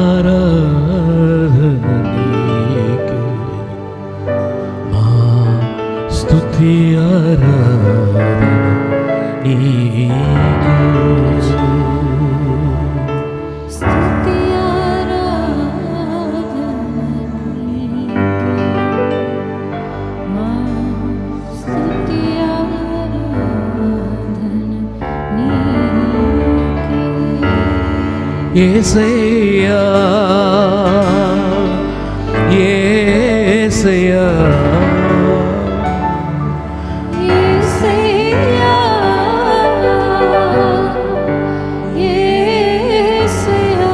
ఆరాధన నీకే, మా స్తుతి ఆరాధన నీకే. యేసయ్యా యేసయ్యా యేసయ్యా యేసయ్యా,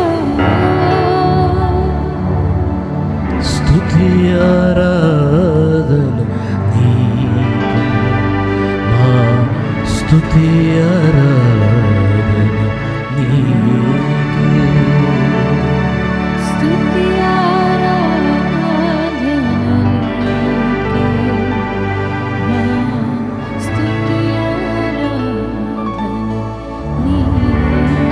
స్తుతి ఆరాధన నీకే, మా స్తుతి ఆరాధన నీకే. స్తుతి ఆరాధన నీకే, మా స్తుతి ఆరాధన నీకే.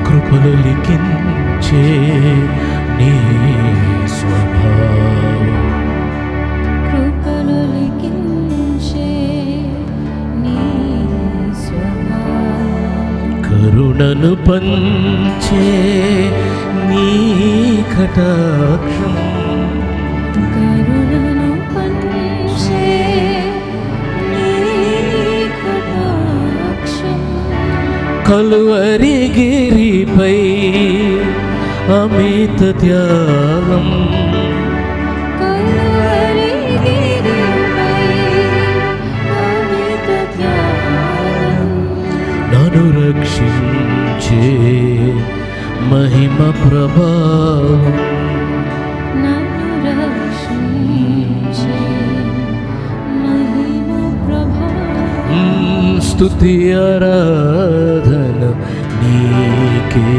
కృపలు లిఖించే నీ స్వభావం, కృపలు లిఖించే నీ స్వభావం, కరుణను పంచే నీ కటాక్షం, కరుణను పంచే నీ కటాక్షం, కలువరి గిరిపై అమిత త్యాగం, కలువరి గిరిపై అమిత త్యాగం, నన్ను రక్షించే మహిమ ప్రభావం, నన్ను రక్షించే మహిమ ప్రభావం. స్తుతి ఆరాధన నీకే,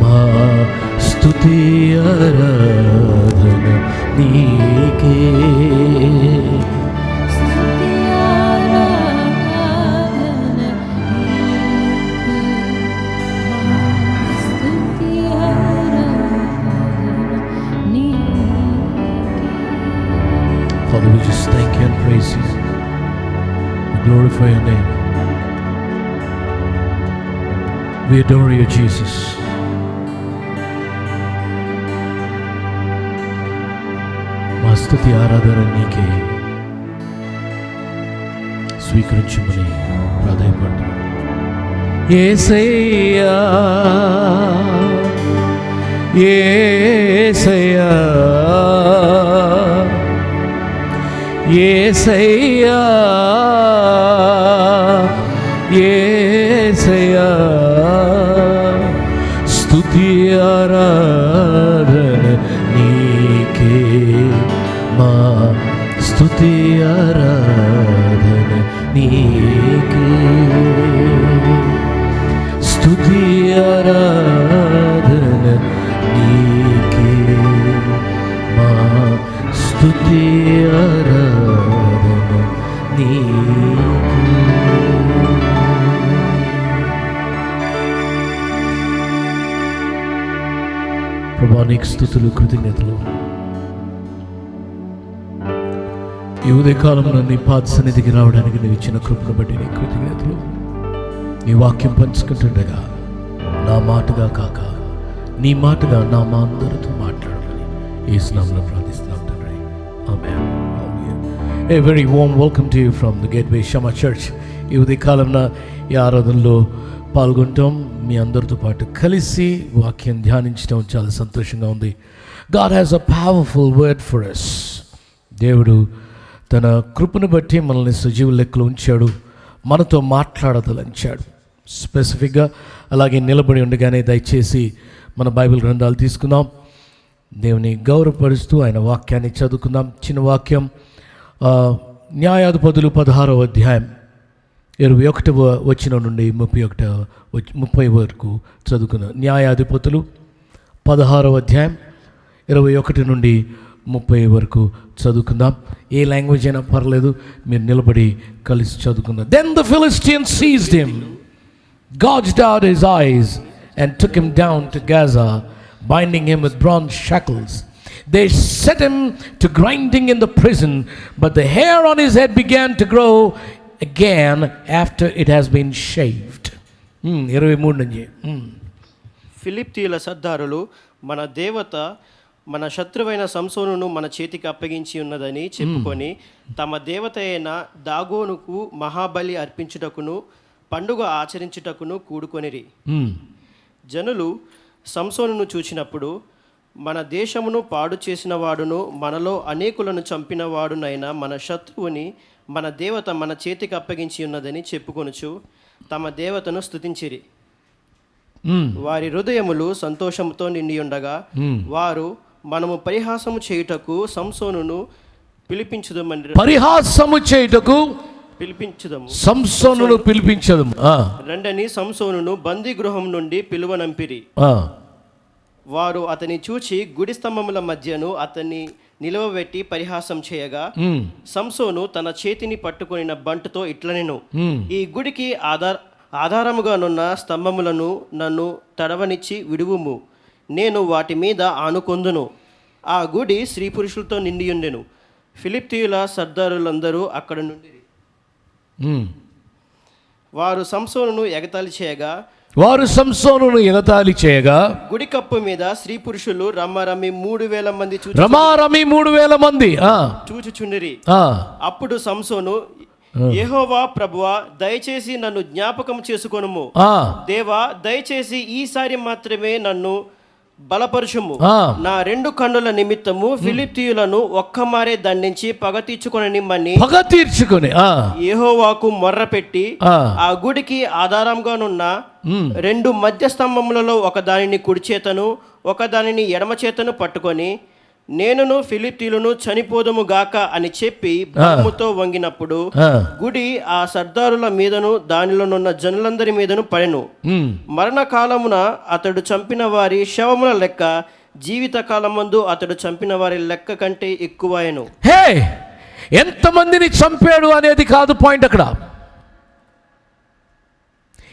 మా స్తుతి ఆరాధన నీకే. స్తుతి ఆరాధన నీకే, మా స్తుతి ఆరాధన నీకే. Father, we just thank you and praise you. We glorify your name. We adore you, Jesus. మా స్తుతి ఆరాధన నీకే స్వీకరించమని ప్రాధాన్యపడుతున్నాం. యేసయ్యా యేసయ్యా యేసయ్యా యేసయ్యా, స్తుతి ఆరాధన నీకే, మా స్తుతి ఆరాధన నీకే. స్తుతి ఆరాధన నీకే, మా స్తుతి ఆరాధన నీకే. ప్రభువా, నీకు స్తుతులు కృతజ్ఞతలు. ఈ ఉదయకాలంలో నీ పాద సన్నిధికి రావడానికి నువ్వు ఇచ్చిన కృపను బట్టి నీ కృతజ్ఞతలు. నీ వాక్యం పంచుకుంటుండగా నా మాటగా కాక నీ మాటగా నా మా అందరితో మాట్లాడాలని యేసు నామములో ప్రార్థిస్తున్నాం తండ్రి. ఆమేన్. A very warm welcome to you from the gateway Shama church. ఈ ఉదయకాలంలో ఈ ఆరాధనలో పాల్గొంటాం. మీ అందరితో పాటు కలిసి వాక్యం ధ్యానించడం చాలా సంతోషంగా ఉంది. God has a powerful word for us. దేవుడు తన కృపను బట్టి మనల్ని సజీవ లెక్కలో ఉంచాడు, మనతో మాట్లాడదలంచాడు. స్పెసిఫిక్గా అలాగే నిలబడి ఉండగానే దయచేసి మన బైబిల్ గ్రంథాలు తీసుకుందాం, దేవుని గౌరవపరుస్తూ ఆయన వాక్యాన్ని చదువుకుందాం. చిన్న వాక్యం, న్యాయాధిపతులు 16వ అధ్యాయం 21వ వచనం నుండి 30 వరకు చదువుకుందాం. న్యాయాధిపతులు 16వ అధ్యాయం 21 నుండి 30 వరకు చదువుకుందాం. ఏ లాంగ్వేజ్ అయినా పర్లేదు, మీరు నిలబడి కలిసి చదువుకుందాం. Then the Philistines seized him, gouged out his eyes and took him down to Gaza, binding him with bronze shackles. They set him to grinding in the prison, but the hair on his head began to grow again after it has been shaved. 23 నుంచి. ఫిలిప్తీయుల సర్దారులు మన దేవత మన శత్రువైన సంసోనును మన చేతికి అప్పగించి ఉన్నదని చెప్పుకొని తమ దేవత అయిన దాగోనుకు మహాబలి అర్పించుటకును పండుగ ఆచరించుటకును కూడుకొనిరి. జనులు సంసోనును చూచినప్పుడు మన దేశమును పాడు చేసిన వాడును మనలో అనేకులను చంపిన వాడునైన మన శత్రువుని మన దేవత మన చేతికి అప్పగించి ఉన్నదని చెప్పుకొనుచు తమ దేవతను స్తుతించిరి. వారి హృదయములు సంతోషముతో నిండి ఉండగా వారు మనము పరిహాసము చేయుటకు సంసోనును సంసోనును పిలిపించదము రండని సంసోనును బందీ గృహం నుండి పిలువనంపిరి. వారు అతని చూచి గుడి స్తంభముల మధ్యను అతన్ని నిలవబెట్టి పరిహాసం చేయగా సంసోను తన చేతిని పట్టుకొనిన బంటుతో ఇట్లనెను, ఈ గుడికి ఆధారముగానున్న స్తంభములను నన్ను తడవనిచ్చి విడువుము, నేను వాటి మీద ఆనుకొందును. ఆ గుడి స్త్రీ పురుషులతో నిండియుండెను. ఫిలిప్తీయుల సర్దారులందరూ అక్కడ నుండి వారు సంసోనును ఎగతాళి చేయగా గుడి కప్పు మీద స్త్రీ పురుషులు రమారమి 3,000 మంది చూచుచుండిరి. అప్పుడు సంసోను, యెహోవా ప్రభువా, దయచేసి నన్ను జ్ఞాపకం చేసుకొనుము. దేవా, దయచేసి ఈసారి మాత్రమే నన్ను బలపరుచుము. నా 2 కన్నుల నిమిత్తము ఫిలిప్తీయులను ఒక్కమారే దండించి పగ తీర్చుకొని యెహోవాకు మొర్రపెట్టి ఆ గుడికి ఆధారంగానున్న 2 మధ్య స్తంభములలో ఒక దానిని కుడి చేతను ఒక దానిని ఎడమ చేతను పట్టుకొని నేనును ఫిలిప్తీయులను చనిపోదుము గాక అని చెప్పి భయముతో వంగినప్పుడు గుడి ఆ సర్దారుల మీదను దానిలోనున్న జనులందరి మీదను పడెను. మరణకాలమున అతడు చంపిన వారి శవముల లెక్క జీవిత కాలమందు అతడు చంపిన వారి లెక్క కంటే ఎక్కువయను. హే, ఎంతమందిని చంపాడు అనేది కాదు పాయింట్ అక్కడ.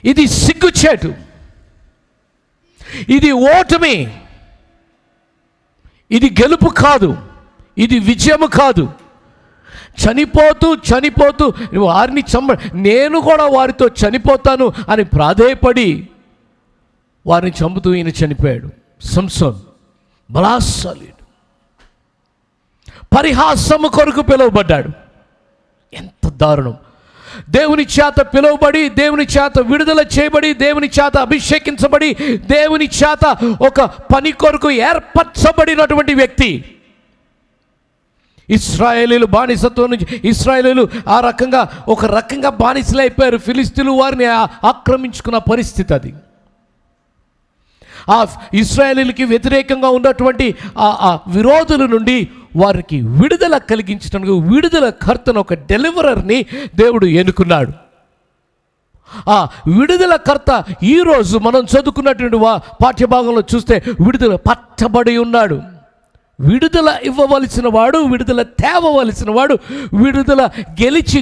ఇది సిగ్గుచేటు, ఇది ఓటమి, ఇది గెలుపు కాదు, ఇది విజయము కాదు. చనిపోతూ వారిని నేను కూడా వారితో చనిపోతాను అని ప్రాధేయపడి వారిని చంపుతూ ఈయన చనిపోయాడు. సంసోన్ బలాశాలీడు, పరిహాసము కొరకు పిలువబడ్డాడు. ఎంత దారుణం! దేవుని చేత పిలువబడి, దేవుని చేత విడుదల చేయబడి, దేవుని చేత అభిషేకించబడి, దేవుని చేత ఒక పని కొరకు ఏర్పరచబడినటువంటి వ్యక్తి. ఇశ్రాయేలీలు బానిసత్వం నుంచి ఇశ్రాయేలీలు ఒక రకంగా బానిసలైపోయారు. ఫిలిస్తీన్లు వారిని ఆక్రమించుకున్న పరిస్థితి అది. ఆ ఇశ్రాయేలీలకి వ్యతిరేకంగా ఉన్నటువంటి ఆ విరోధుల నుండి వారికి విడుదల కలిగించడానికి విడుదల కర్తను, ఒక డెలివరర్ని దేవుడు ఎన్నుకున్నాడు. ఆ విడుదల కర్త ఈరోజు మనం చదువుకున్నటువంటి పాఠ్యభాగంలో చూస్తే విడుదల పట్టబడి ఉన్నాడు. విడుదల ఇవ్వవలసిన వాడు, విడుదల తేవవలసిన వాడు, విడుదల గెలిచి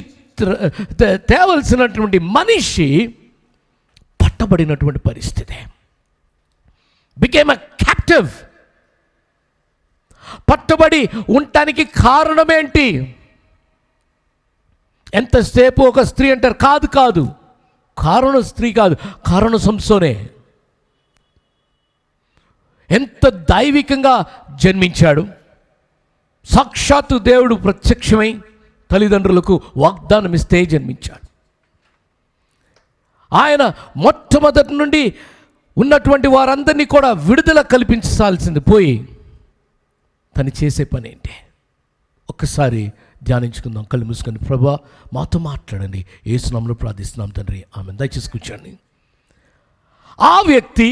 తేవలసినటువంటి మనిషి పట్టబడినటువంటి పరిస్థితి. Became a captive. పట్టుబడి ఉండటానికి కారణమేంటి? ఎంతసేపు ఒక స్త్రీ అంటారు, కాదు, కారణం స్త్రీ కాదు, కారణం సంసోనే. ఎంత దైవికంగా జన్మించాడు. సాక్షాత్తు దేవుడు ప్రత్యక్షమై తల్లిదండ్రులకు వాగ్దానం ఇస్తే జన్మించాడు. ఆయన మొట్టమొదటి నుండి ఉన్నటువంటి వారందరినీ కూడా విడుదల కల్పించాల్సింది పోయి తను చేసే పని ఏంటి? ఒక్కసారి ధ్యానించుకుందాం. కళ్ళు మూసుకొని, ప్రభువా మాతో మాట్లాడండి, యేసు నామములో ప్రార్థిస్తున్నాం తండ్రి, ఆమేన్. దయచేసి కూర్చోండి. ఆ వ్యక్తి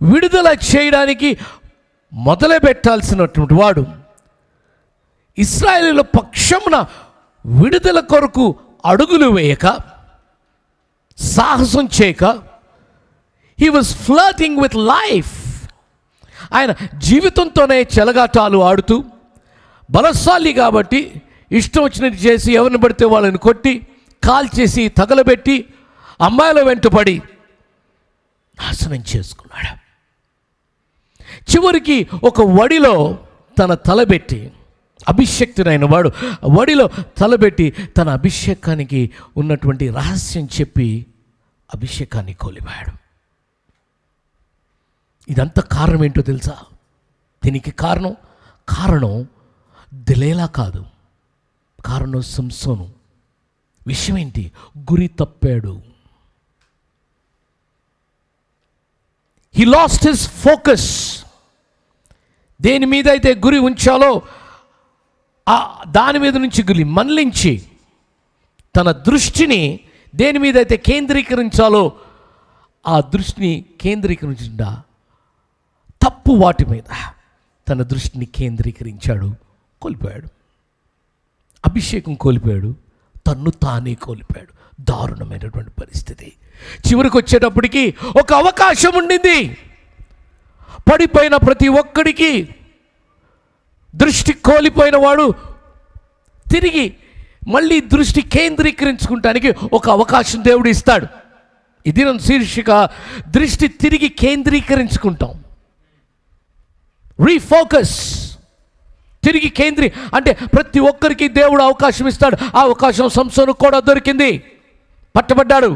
విడుదల చేయడానికి మొదలు పెట్టాల్సినటువంటి వాడు ఇశ్రాయేలీయుల పక్షమున విడుదల కొరకు అడుగులు వేయక, సాహసం చేయక, he was flirting with life. ఆయన జీవితంతోనే చెలగాటాలు ఆడుతూ, బలశాలి కాబట్టి ఇష్టం వచ్చినట్టు చేసి, ఎవరిని పడితే వాళ్ళని కొట్టి, కాల్చేసి, తగలబెట్టి, అమ్మాయిల వెంటపడి నాశనం చేసుకున్నాడు. చివరికి ఒక వడిలో తన తలబెట్టి, అభిషక్తుడైన వాడు వడిలో తలబెట్టి తన అభిషేకానికి ఉన్నటువంటి రహస్యం చెప్పి అభిషేకాన్ని కోల్పోయాడు. ఇదంతా కారణం ఏంటో తెలుసా? దీనికి కారణం దెలీలా కాదు, కారణం సంసోను. విషయం ఏంటి? గురి తప్పాడు. He lost his focus. దేని మీద అయితే గురి ఉంచాలో దాని మీద నుంచి గురి మళ్ళించి తన దృష్టిని దేని మీద అయితే కేంద్రీకరించాలో ఆ దృష్టిని కేంద్రీకరించకుండా తప్పు వాటి మీద తన దృష్టిని కేంద్రీకరించాడు, కోల్పోయాడు. అభిషేకం కోల్పోయాడు, తన్ను తానే కోల్పోయాడు. దారుణమైనటువంటి పరిస్థితి. చివరికి వచ్చేటప్పటికి ఒక అవకాశం ఉండింది. పడిపోయిన ప్రతి ఒక్కడికి, దృష్టి కోల్పోయిన వాడు తిరిగి మళ్ళీ దృష్టి కేంద్రీకరించుకుంటానికి ఒక అవకాశం దేవుడు ఇస్తాడు. ఇది నా శీర్షిక, దృష్టి తిరిగి కేంద్రీకరించుకుంటాం. రీఫోకస్, తిరిగి అంటే ప్రతి ఒక్కరికి దేవుడు అవకాశం ఇస్తాడు. ఆ అవకాశం సంసోనుకు కూడా దొరికింది. పట్టబడ్డాడు,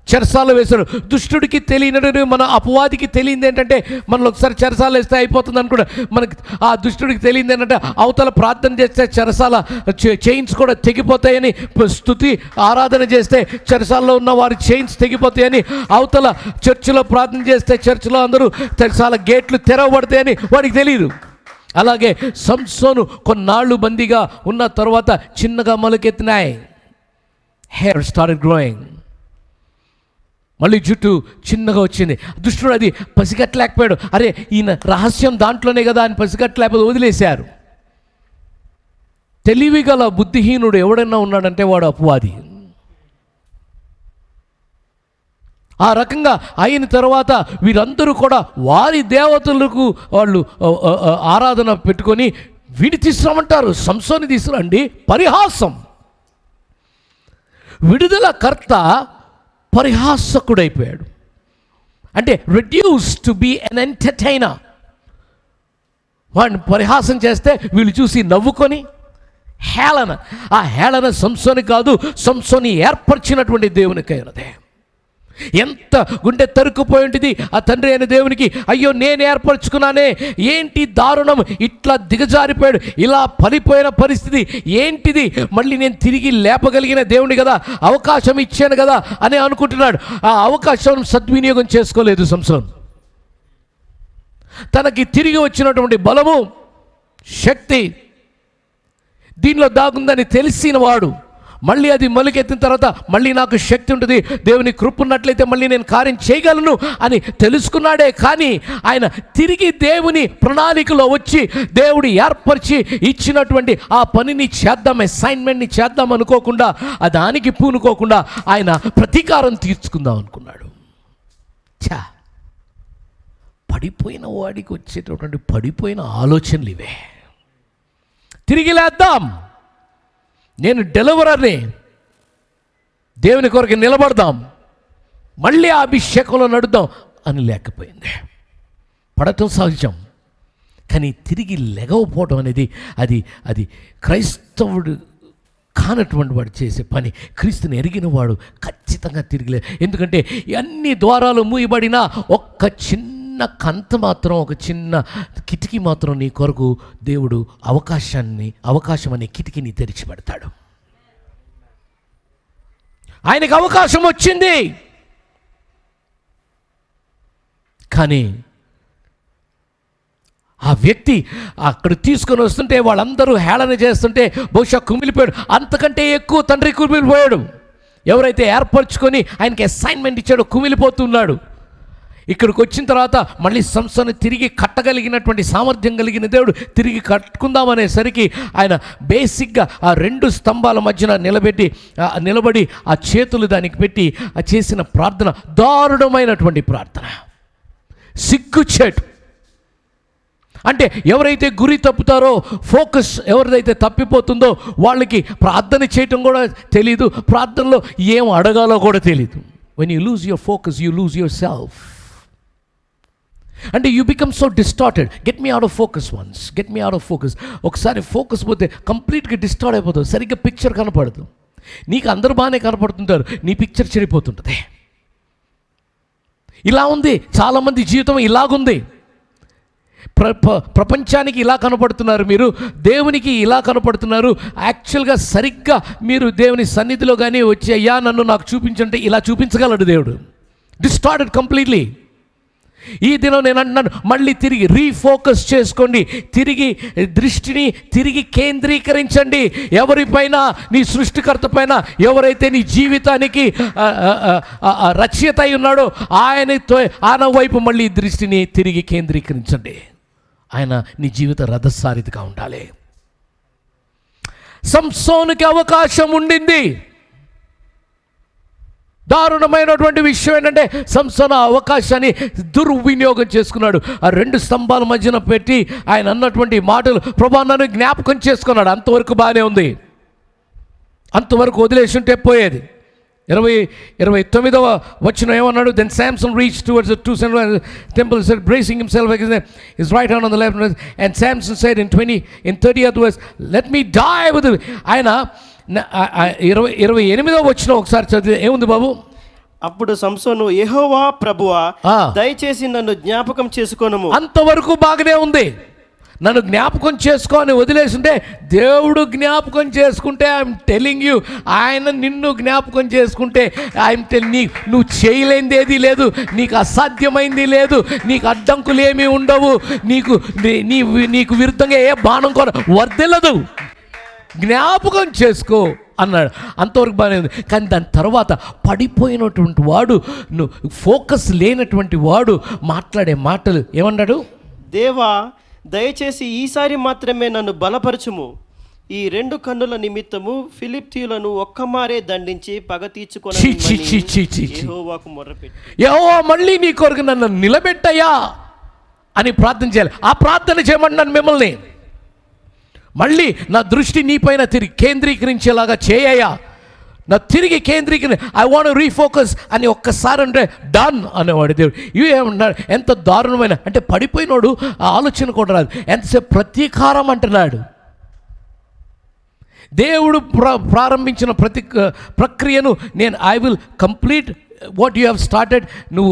చెరసాలలో వేశాడు. దుష్టుడికి తెలియనని, మన అపవాదికి తెలియంది ఏంటంటే, మనలో ఒకసారి చెరసాల వేస్తే అయిపోతుంది అనుకుంటా. మనకి ఆ దుష్టుడికి తెలియంది ఏంటంటే, అవతల ప్రార్థన చేస్తే చెరసాల చైన్స్ కూడా తెగిపోతాయని, స్తుతి ఆరాధన చేస్తే చెరసాలలో ఉన్న వారి చైన్స్ తెగిపోతాయని, అవతల చర్చిలో ప్రార్థన చేస్తే చర్చిలో అందరూ చెరసాల గేట్లు తెరవబడతాయని వాడికి తెలియదు. అలాగే సంసోను కొన్నాళ్ళు బందీగా ఉన్న తర్వాత చిన్నగా మొలకెత్తినాయి. Hair started growing. మళ్ళీ జుట్టు చిన్నగా వచ్చింది. దుష్టుడు అది పసిగట్టలేకపోయాడు. అరే, ఈయన రహస్యం దాంట్లోనే కదా అని పసిగట్టలేకపోతే వదిలేశారు. తెలివిగల బుద్ధిహీనుడు ఎవడన్నా ఉన్నాడంటే వాడు అపవాది. ఆ రకంగా అయిన తర్వాత వీరందరూ కూడా వారి దేవతలకు వాళ్ళు ఆరాధన పెట్టుకొని వీడి తీసుకురమ్మంటారు, సంసోని తీసుకురండి. పరిహాసం. విడుదల కర్త పరిహాసకుడైపోయాడు. అంటే reduce to be an entertainer. వాడిని పరిహాసం చేస్తే వీళ్ళు చూసి నవ్వుకొని హేళన. ఆ హేళన సంసోని కాదు, సంసోని ఏర్పరిచినటువంటి దేవునికైనదే. ఎంత గుండె తరుక్కుపోయి ఉంటుంది ఆ తండ్రి అయిన దేవునికి. అయ్యో, నేను ఏర్పరచుకున్నానే, ఏంటి దారుణం, ఇట్లా దిగజారిపోయాడు, ఇలా పడిపోయిన పరిస్థితి ఏంటిది, మళ్ళీ నేను తిరిగి లేపగలిగిన దేవుని కదా, అవకాశం ఇచ్చాను కదా అని అనుకుంటున్నాడు. ఆ అవకాశం సద్వినియోగం చేసుకోలేదు సంసోన్. తనకి తిరిగి వచ్చినటువంటి బలము, శక్తి దీనిలో దాగుందని తెలిసిన వాడు మళ్ళీ అది మొలకెత్తిన తర్వాత మళ్ళీ నాకు శక్తి ఉంటుంది, దేవుని కృప ఉన్నట్లయితే మళ్ళీ నేను కార్యం చేయగలను అని తెలుసుకున్నాడే. కానీ ఆయన తిరిగి దేవుని ప్రణాళికలో వచ్చి దేవుడు ఏర్పరిచి ఇచ్చినటువంటి ఆ పనిని చేద్దాం, అసైన్మెంట్ని చేద్దాం అనుకోకుండా, దానికి పూనుకోకుండా ఆయన ప్రతీకారం తీర్చుకుందాం అనుకున్నాడు. పడిపోయిన వాడికి వచ్చేటటువంటి పడిపోయిన ఆలోచనలు ఇవే. తిరిగి లేద్దాం, నేను డెలివరర్ని, దేవుని కొరకు నిలబడదాం, మళ్ళీ ఆ అభిషేకంలో నడుద్దాం అని లేకపోయింది. పడటం సహజం, కానీ తిరిగి లెగవపోవడం అనేది అది క్రైస్తవుడు కానటువంటి వాడు చేసే పని. క్రీస్తుని ఎరిగిన వాడు ఖచ్చితంగా తిరిగిలే. ఎందుకంటే అన్ని ద్వారాలు మూయబడినా ఒక్క చిన్న కంత మాత్రం, ఒక చిన్న కిటికీ మాత్రం నీ కొరకు దేవుడు అవకాశం అనే కిటికీని తెరిచి పెడతాడు. ఆయనకు అవకాశం వచ్చింది, కానీ ఆ వ్యక్తి అక్కడ తీసుకొని వస్తుంటే వాళ్ళందరూ హేళన చేస్తుంటే బహుశా కుమిలిపోయాడు. అంతకంటే ఎక్కువ తండ్రి కుమిలిపోయాడు. ఎవరైతే ఏర్పరచుకొని ఆయనకి అసైన్మెంట్ ఇచ్చాడో కుమిలిపోతున్నాడు. ఇక్కడికి వచ్చిన తర్వాత మళ్ళీ సంస్థను తిరిగి కట్టగలిగినటువంటి సామర్థ్యం కలిగిన దేవుడు తిరిగి కట్టుకుందామనేసరికి ఆయన బేసిక్గా ఆ రెండు స్తంభాల మధ్యన నిలబడి ఆ చేతులు దానికి పెట్టి ఆ చేసిన ప్రార్థన దారుణమైనటువంటి ప్రార్థన, సిగ్గుచేటు. అంటే ఎవరైతే గురి తప్పుతారో, ఫోకస్ ఎవరిదైతే తప్పిపోతుందో వాళ్ళకి ప్రార్థన చేయటం కూడా తెలీదు, ప్రార్థనలో ఏం అడగాలో కూడా తెలీదు. When you lose your focus, you lose yourself. అంటే you become so distorted. Get me out of focus once, get me out of focus. ఒకసారి ఫోకస్ పోతే కంప్లీట్గా డిస్టార్ట్ అయిపోతుంది, సరిగ్గా పిక్చర్ కనపడదు. నీకు అందరూ బాగానే కనపడుతుంటారు, నీ పిక్చర్ చెడిపోతుంటుంది. ఇలా ఉంది చాలామంది జీవితం, ఇలాగుంది. ప్రపంచానికి ఇలా కనపడుతున్నారు మీరు, దేవునికి ఇలా కనపడుతున్నారు. యాక్చువల్గా సరిగ్గా మీరు దేవుని సన్నిధిలో కానీ వచ్చి అయ్యా నన్ను నాకు చూపించంటే ఇలా చూపించగలడు దేవుడు. Distorted completely. ఈ దినం నేను అంటున్నాను, మళ్ళీ తిరిగి రీఫోకస్ చేసుకోండి, తిరిగి దృష్టిని తిరిగి కేంద్రీకరించండి. ఎవరిపైన, నీ సృష్టికర్త పైన, ఎవరైతే నీ జీవితానికి రచయిత అయి ఉన్నాడో ఆయన వైపు మళ్ళీ దృష్టిని తిరిగి కేంద్రీకరించండి. ఆయన నీ జీవిత రథసారిదిగా ఉండాలి. సంసోనుకి అవకాశం ఉండింది. దారుణమైనటువంటి విషయం ఏంటంటే సంసోను అవకాశాన్ని దుర్వినియోగం చేసుకున్నాడు. ఆ 2 స్తంభాల మధ్యన పెట్టి ఆయన అన్నటువంటి మాటలు, ప్రభువా నన్ను జ్ఞాపకం చేసుకున్నాడు. అంతవరకు బాగానే ఉంది, అంతవరకు వదిలేసి ఉంటే పోయేది. 29వ వచనం ఏమన్నాడు? Then Samson reached towards the two central temples, bracing himself against his right hand on the left, and Samson said in 30th verse, let me die with it. ఆయన 28వ వచనం ఒకసారి చదివి ఏముంది బాబు? అప్పుడు సంసోను, యెహోవా ప్రభువా దయచేసి నన్ను జ్ఞాపకం చేసుకోనుము. అంతవరకు బాగానే ఉంది. నన్ను జ్ఞాపకం చేసుకొని వదిలేస్తుంటే, దేవుడు జ్ఞాపకం చేసుకుంటే ఐఎమ్ టెలింగ్ యూ, ఆయన నిన్ను జ్ఞాపకం చేసుకుంటే నువ్వు చేయలేనిది ఏది లేదు, నీకు అసాధ్యమైంది లేదు, నీకు అడ్డంకులు ఏమీ ఉండవు, నీకు విరుద్ధంగా ఏ బాణం కూడా వర్దెల్లదు. జ్ఞాపకం చేసుకో అన్నాడు. అంతవరకు బాగానే ఉంది. కానీ దాని తర్వాత పడిపోయినటువంటి వాడు, ఫోకస్ లేనటువంటి వాడు మాట్లాడే మాటలు ఏమన్నాడు? దేవా దయచేసి ఈసారి మాత్రమే నన్ను బలపరచుము. ఈ 2 కన్నుల నిమిత్తము ఫిలిష్తీయులను ఒక్కమారే దండించి పగ తీర్చుకొని యెహోవాకు మొర్రపెట్టి, యెహోవా మళ్ళీ నీ కొరకు నన్ను నిలబెట్టయ్యా అని ప్రార్థన చేయాలి. ఆ ప్రార్థన చేయమన్నాను మిమ్మల్ని. మళ్ళీ నా దృష్టి నీపైన తిరిగి కేంద్రీకరించేలాగా చేయయ్యా, నా తిరిగి ఐ వాంట్ రీఫోకస్ అని ఒక్కసారి అంటే డన్ అనేవాడు దేవుడు. ఇవి ఏమన్నాడు? ఎంత దారుణమైన అంటే పడిపోయినోడు ఆ ఆలోచన కూడా రాదు, ఎంతసేపు ప్రతీకారం అంటున్నాడు. దేవుడు ప్రారంభించిన ప్రక్రియను I will complete what you have started, నువ్వు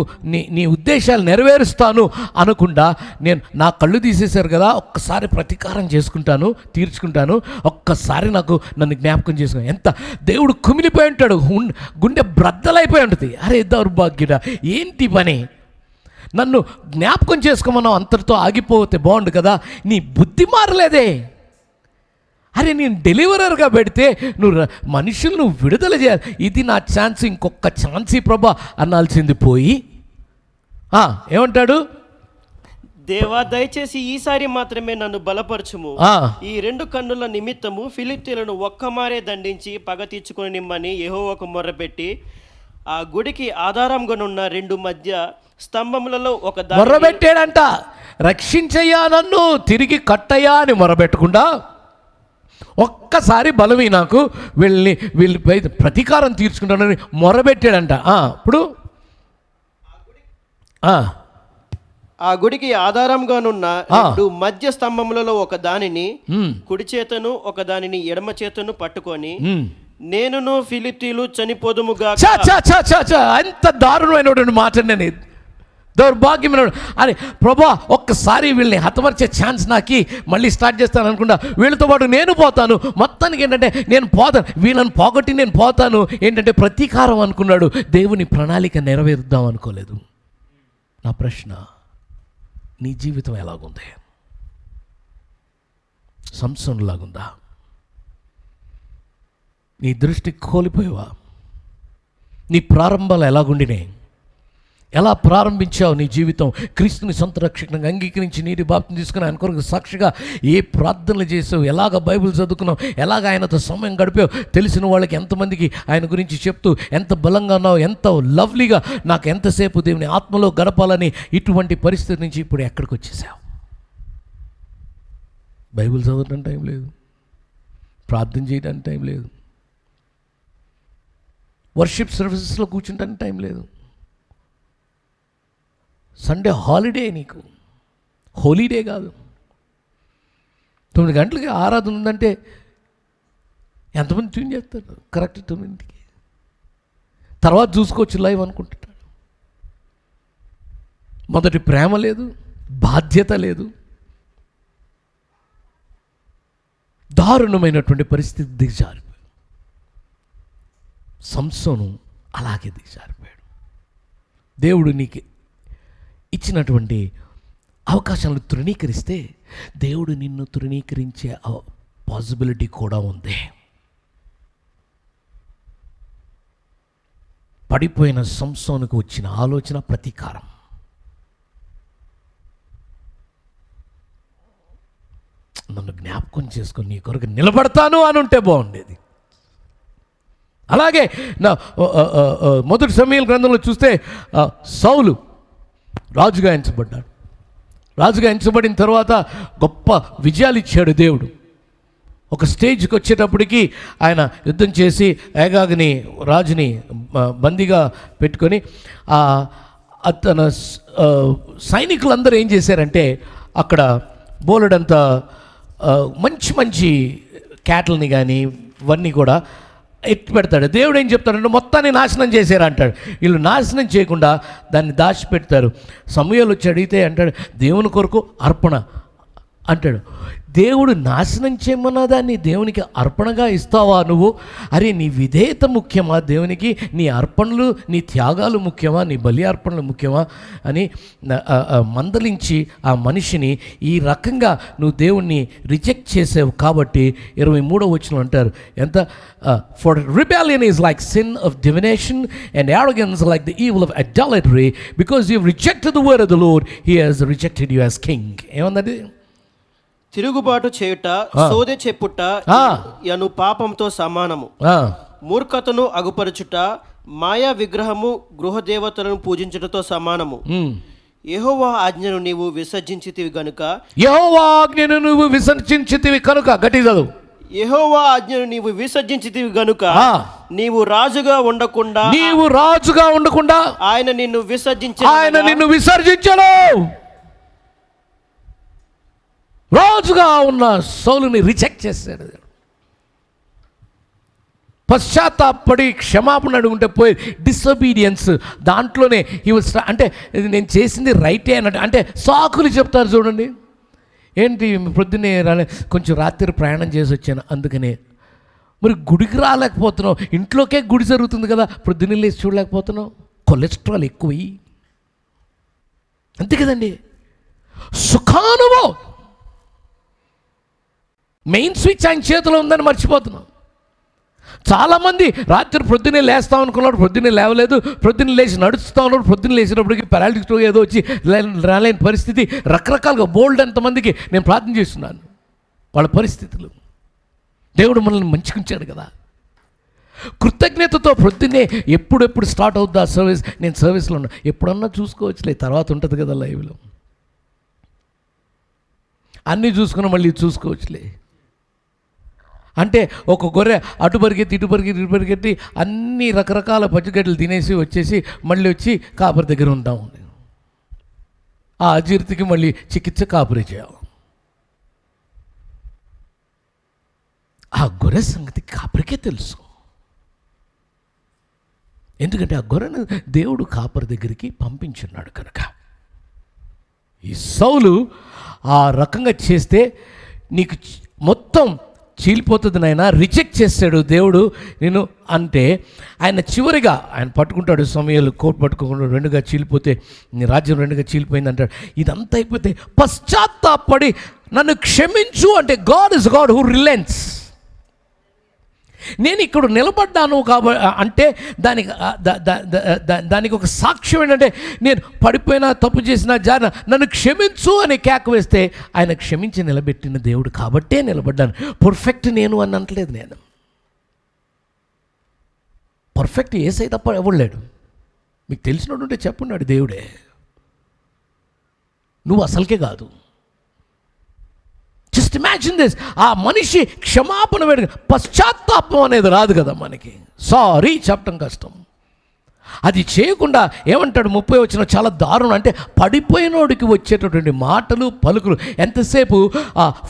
నీ ఉద్దేశాలు నెరవేరుస్తాను అనకుండా నా కళ్ళు తీసేశారు కదా, ఒక్కసారి ప్రతీకారం తీర్చుకుంటాను, ఒక్కసారి నన్ను జ్ఞాపకం చేసుకో. ఎంత దేవుడు కుమిలిపోయి ఉంటాడు, గుండె బ్రద్దలైపోయి ఉంటుంది. అరే దౌర్భాగ్యుడా, ఏంటి పని, నన్ను జ్ఞాపకం చేసుకోమన్నావు, అంతటితో ఆగిపోతే బాగుండు కదా, నీ బుద్ధి మారలేదే. అరే నేను డెలివరర్గా పెడితే మనుషులను విడుదల చేయాలి, ఇది నా ఛాన్స్, ఇంకొక ఛాన్స్ ప్రభా అనాల్సింది పోయి ఏమంటాడు? దేవా దయచేసి ఈసారి మాత్రమే నన్ను బలపరచుము. ఈ 2 కన్నుల నిమిత్తము ఫిలిష్తీయులను ఒక్కమారే దండించి పగ తీర్చుకొని నిమ్మని యెహోవాకు మొర్రపెట్టి, ఆ గుడికి ఆధారంగానున్న 2 మధ్య స్తంభములలో ఒక మొర్రపెట్టాడంట. రక్షించయ్యా, నన్ను తిరిగి కట్టయ్యా అని మొరబెట్టకుండా ఒక్కసారి బలమి నాకు వీళ్ళపై ప్రతీకారం తీర్చుకుంటానని మొరబెట్టాడంట. ఇప్పుడు ఆ గుడికి ఆధారంగానున్న 2 మధ్య స్తంభములలో ఒక దానిని కుడి చేతను ఒక దానిని ఎడమ చేతను పట్టుకొని నేనును ఫిలిష్తీయులు చనిపోదుముగా. ఎంత దారుణమైనటువంటి మాట, నేను దౌర్భాగ్యమైన అని ప్రభా ఒక్కసారి వీళ్ళని హతమర్చే ఛాన్స్ నాకి, మళ్ళీ స్టార్ట్ చేస్తాను అనుకుంటా, వీళ్ళతో పాటు నేను పోతాను. మొత్తానికి ఏంటంటే నేను పోతాను, వీళ్ళని పోగొట్టి నేను పోతాను. ఏంటంటే ప్రతీకారం అనుకున్నాడు, దేవుని ప్రణాళిక నెరవేరుద్దాం అనుకోలేదు. నా ప్రశ్న, నీ జీవితం ఎలాగుంది? సంసోను లాగుందా? నీ దృష్టి కోల్పోయావా? నీ ప్రారంభాలు ఎలాగుండినాయి? ఎలా ప్రారంభించావు నీ జీవితం? క్రీస్తుని సొంత రక్షకునిగా అంగీకరించి నీటి బాప్తిసం తీసుకుని ఆయన కొరకు సాక్షిగా ఏ ప్రార్థనలు చేసావు, ఎలాగ బైబిల్ చదువుకున్నావు, ఎలాగ ఆయనతో సమయం గడిపావు, తెలిసిన వాళ్ళకి ఎంతమందికి ఆయన గురించి చెప్తూ ఎంత బలంగా ఉన్నావు, ఎంత లవ్లీగా నాకు ఎంతసేపు దేవుని ఆత్మలో గడపాలని ఇటువంటి పరిస్థితి నుంచి ఇప్పుడు ఎక్కడికి వచ్చేసావు? బైబిల్ చదవడానికి టైం లేదు, ప్రార్థన చేయడానికి టైం లేదు, వర్షిప్ సర్వీసెస్లో కూర్చుంటానికి టైం లేదు, సండే హాలిడే నీకు, హోలీడే కాదు. 9 గంటలకి ఆరాధన ఉందంటే ఎంతమంది ట్యూన్ చేస్తారు? కరెక్ట్ 9కి. తర్వాత చూసుకోవచ్చు లైవ్ అనుకుంటాడు. మొదటి ప్రేమ లేదు, బాధ్యత లేదు, దారుణమైనటువంటి పరిస్థితి దిగజారిపోయాడు. సంసోను అలాగే దిగజారిపోయాడు. దేవుడు నీకు ఇచ్చినటువంటి అవకాశాలను తృణీకరిస్తే దేవుడు నిన్ను తృణీకరించే పాసిబిలిటీ కూడా ఉంది. పడిపోయిన సంసోనుకు వచ్చిన ఆలోచన ప్రతీకారం. నన్ను జ్ఞాపకం చేసుకొని నీ కొరకు నిలబడతాను అని ఉంటే బాగుండేది. అలాగే నా మొదటి సమూయేలు గ్రంథంలో చూస్తే సౌలు రాజుగా ఎంచబడ్డాడు. రాజుగా ఎంచబడిన తర్వాత గొప్ప విజయాలు ఇచ్చాడు దేవుడు. ఒక స్టేజ్కి వచ్చేటప్పటికి ఆయన యుద్ధం చేసి ఏగాగ్ని రాజుని బందీగా పెట్టుకొని తన సైనికులందరూ ఏం చేశారంటే అక్కడ బోలెడంత మంచి మంచి క్యాటల్ని కానీ ఇవన్నీ కూడా ఎత్తి పెడతాడు. దేవుడు ఏం చెప్తాడంటే మొత్తాన్ని నాశనం చేశారు అంటాడు. వీళ్ళు నాశనం చేయకుండా దాన్ని దాచిపెడతారు. సమూయేలు వచ్చి అడిగితే అంటాడు దేవుని కొరకు అర్పణ అంటాడు. దేవుడు నాశనం చేయమన్నా దాన్ని దేవునికి అర్పణగా ఇస్తావా నువ్వు? అరే నీ విధేయత ముఖ్యమా దేవునికి? నీ అర్పణలు నీ త్యాగాలు ముఖ్యమా? నీ బలి అర్పణలు ముఖ్యమా అని మందలించి ఆ మనిషిని ఈ రకంగా నువ్వు దేవుణ్ణి రిజెక్ట్ చేసావు కాబట్టి 23వ వచనం అంటారు ఎంత for rebellion is like sin of divination and arrogance like the evil of idolatry because you have rejected the word of the Lord he has rejected you as king. ఏమన్నది? తిరుగుబాటు చేయుట, సోదె చెప్పుట యను పాపంతో సమానము. మూర్ఖతను అగుపరచుట, మాయా విగ్రహము గృహదేవతలను పూజించుటతో సమానము. యెహోవా ఆజ్ఞను నీవు విసర్జించితివి గనుక, యెహోవా ఆజ్ఞను నువ్వు విసర్జించితివి కనుక, గట్టి చదువు. యెహోవా ఆజ్ఞను నీవు విసర్జించితివి గనుక నీవు రాజుగా ఉండకుండా ఆయన నిన్ను విసర్జించను. రాజుగా ఉన్న సౌలుని రిజెక్ట్ చేశాడు. పశ్చాత్తాపడి క్షమాపణ అడుగుంటే పోయి డిసొబీడియన్స్ దాంట్లోనే అంటే నేను చేసింది రైటే అన్నట్టు అంటే సాకులు చెప్తారు చూడండి. ఏంటి పొద్దున్నే కొంచెం రాత్రి ప్రయాణం చేసి వచ్చాను అందుకనే. మరి గుడికి రాలేకపోతున్నావు, ఇంట్లోకే గుడి జరుగుతుంది కదా, పొద్దున్నే లేచి చూడలేకపోతున్నావు. కొలెస్ట్రాల్ ఎక్కువయ్యి అంతే కదండి. సుఖానుభవం మెయిన్ స్విచ్ ఆయన చేతిలో ఉందని మర్చిపోతున్నాం. చాలామంది రాత్రి పొద్దున్నే లేస్తాం అనుకున్నాడు, పొద్దున్నే లేవలేదు, పొద్దున్నే లేచి నడుస్తూ ఉన్నాడు, పొద్దున్నే లేచినప్పటికీ పారాలిటిక్ ఏదో వచ్చి రాలేని పరిస్థితి. రకరకాలుగా బోల్డ్ ఎంతమందికి నేను ప్రార్థన చేస్తున్నాను వాళ్ళ పరిస్థితులు. దేవుడు మనల్ని మంచిగుంచాడు కదా. కృతజ్ఞతతో పొద్దున్నే ఎప్పుడెప్పుడు స్టార్ట్ అవుద్దా సర్వీస్, నేను సర్వీస్లో ఉన్నా ఎప్పుడన్నా చూసుకోవచ్చులే, తర్వాత ఉంటుంది కదా లైవ్లో, అన్నీ చూసుకుని మళ్ళీ చూసుకోవచ్చులే అంటే ఒక గొర్రె అటు పరిగెత్తి ఇటు పరిగెత్తి అన్ని రకరకాల పచ్చిగడ్డలు తినేసి వచ్చేసి మళ్ళీ వచ్చి కాపరి దగ్గర ఉంటాం. ఆ అజీర్తికి మళ్ళీ చికిత్స కాపరి చేయాలి. ఆ గొర్రె సంగతి కాపరికే తెలుసు. ఎందుకంటే ఆ గొర్రెను దేవుడు కాపరి దగ్గరికి పంపించున్నాడు కనుక. ఈ సౌలు ఆ రకంగా చేస్తే నీకు మొత్తం చీలిపోతుంది నాయన, రిజెక్ట్ చేస్తాడు దేవుడు నేను అంటే. ఆయన చివరిగా ఆయన పట్టుకుంటాడు, సమూయేలు కోట్ పట్టుకుంటాడు, రెండుగా చీలిపోతే నీ రాజ్యం రెండుగా చీలిపోయింది అంటాడు. ఇదంతా అయిపోతే పశ్చాత్తాపడి నన్ను క్షమించు అంటే గాడ్ ఇస్ గాడ్ హూ రిలెంట్స్. నేను ఇక్కడ నిలబడ్డాను కాబట్టి అంటే దానికి ఒక సాక్ష్యం ఏంటంటే నేను పడిపోయినా తప్పు చేసినా జారిన నన్ను క్షమించు అని కేక వేస్తే ఆయన క్షమించి నిలబెట్టిన దేవుడు కాబట్టే నిలబడ్డాను. పర్ఫెక్ట్ నేను అని అనట్లేదు. నేను పర్ఫెక్ట్ యేసయ్య తప్ప ఎవడు లేడు. మీకు తెలిసినట్టుంటే చెప్పున్నాడు దేవుడే, నువ్వు అసలుకే కాదు. Just imagine this. ఆ మనిషి క్షమాపణ వేడు, పశ్చాత్తాపం అనేది రాదు కదా మనకి, సారీ చెప్పడం కష్టం. అది చేయకుండా ఏమంటాడు 30 వచ్చిన చాలా దారుణం. అంటే పడిపోయినోడికి వచ్చేటటువంటి మాటలు పలుకులు ఎంతసేపు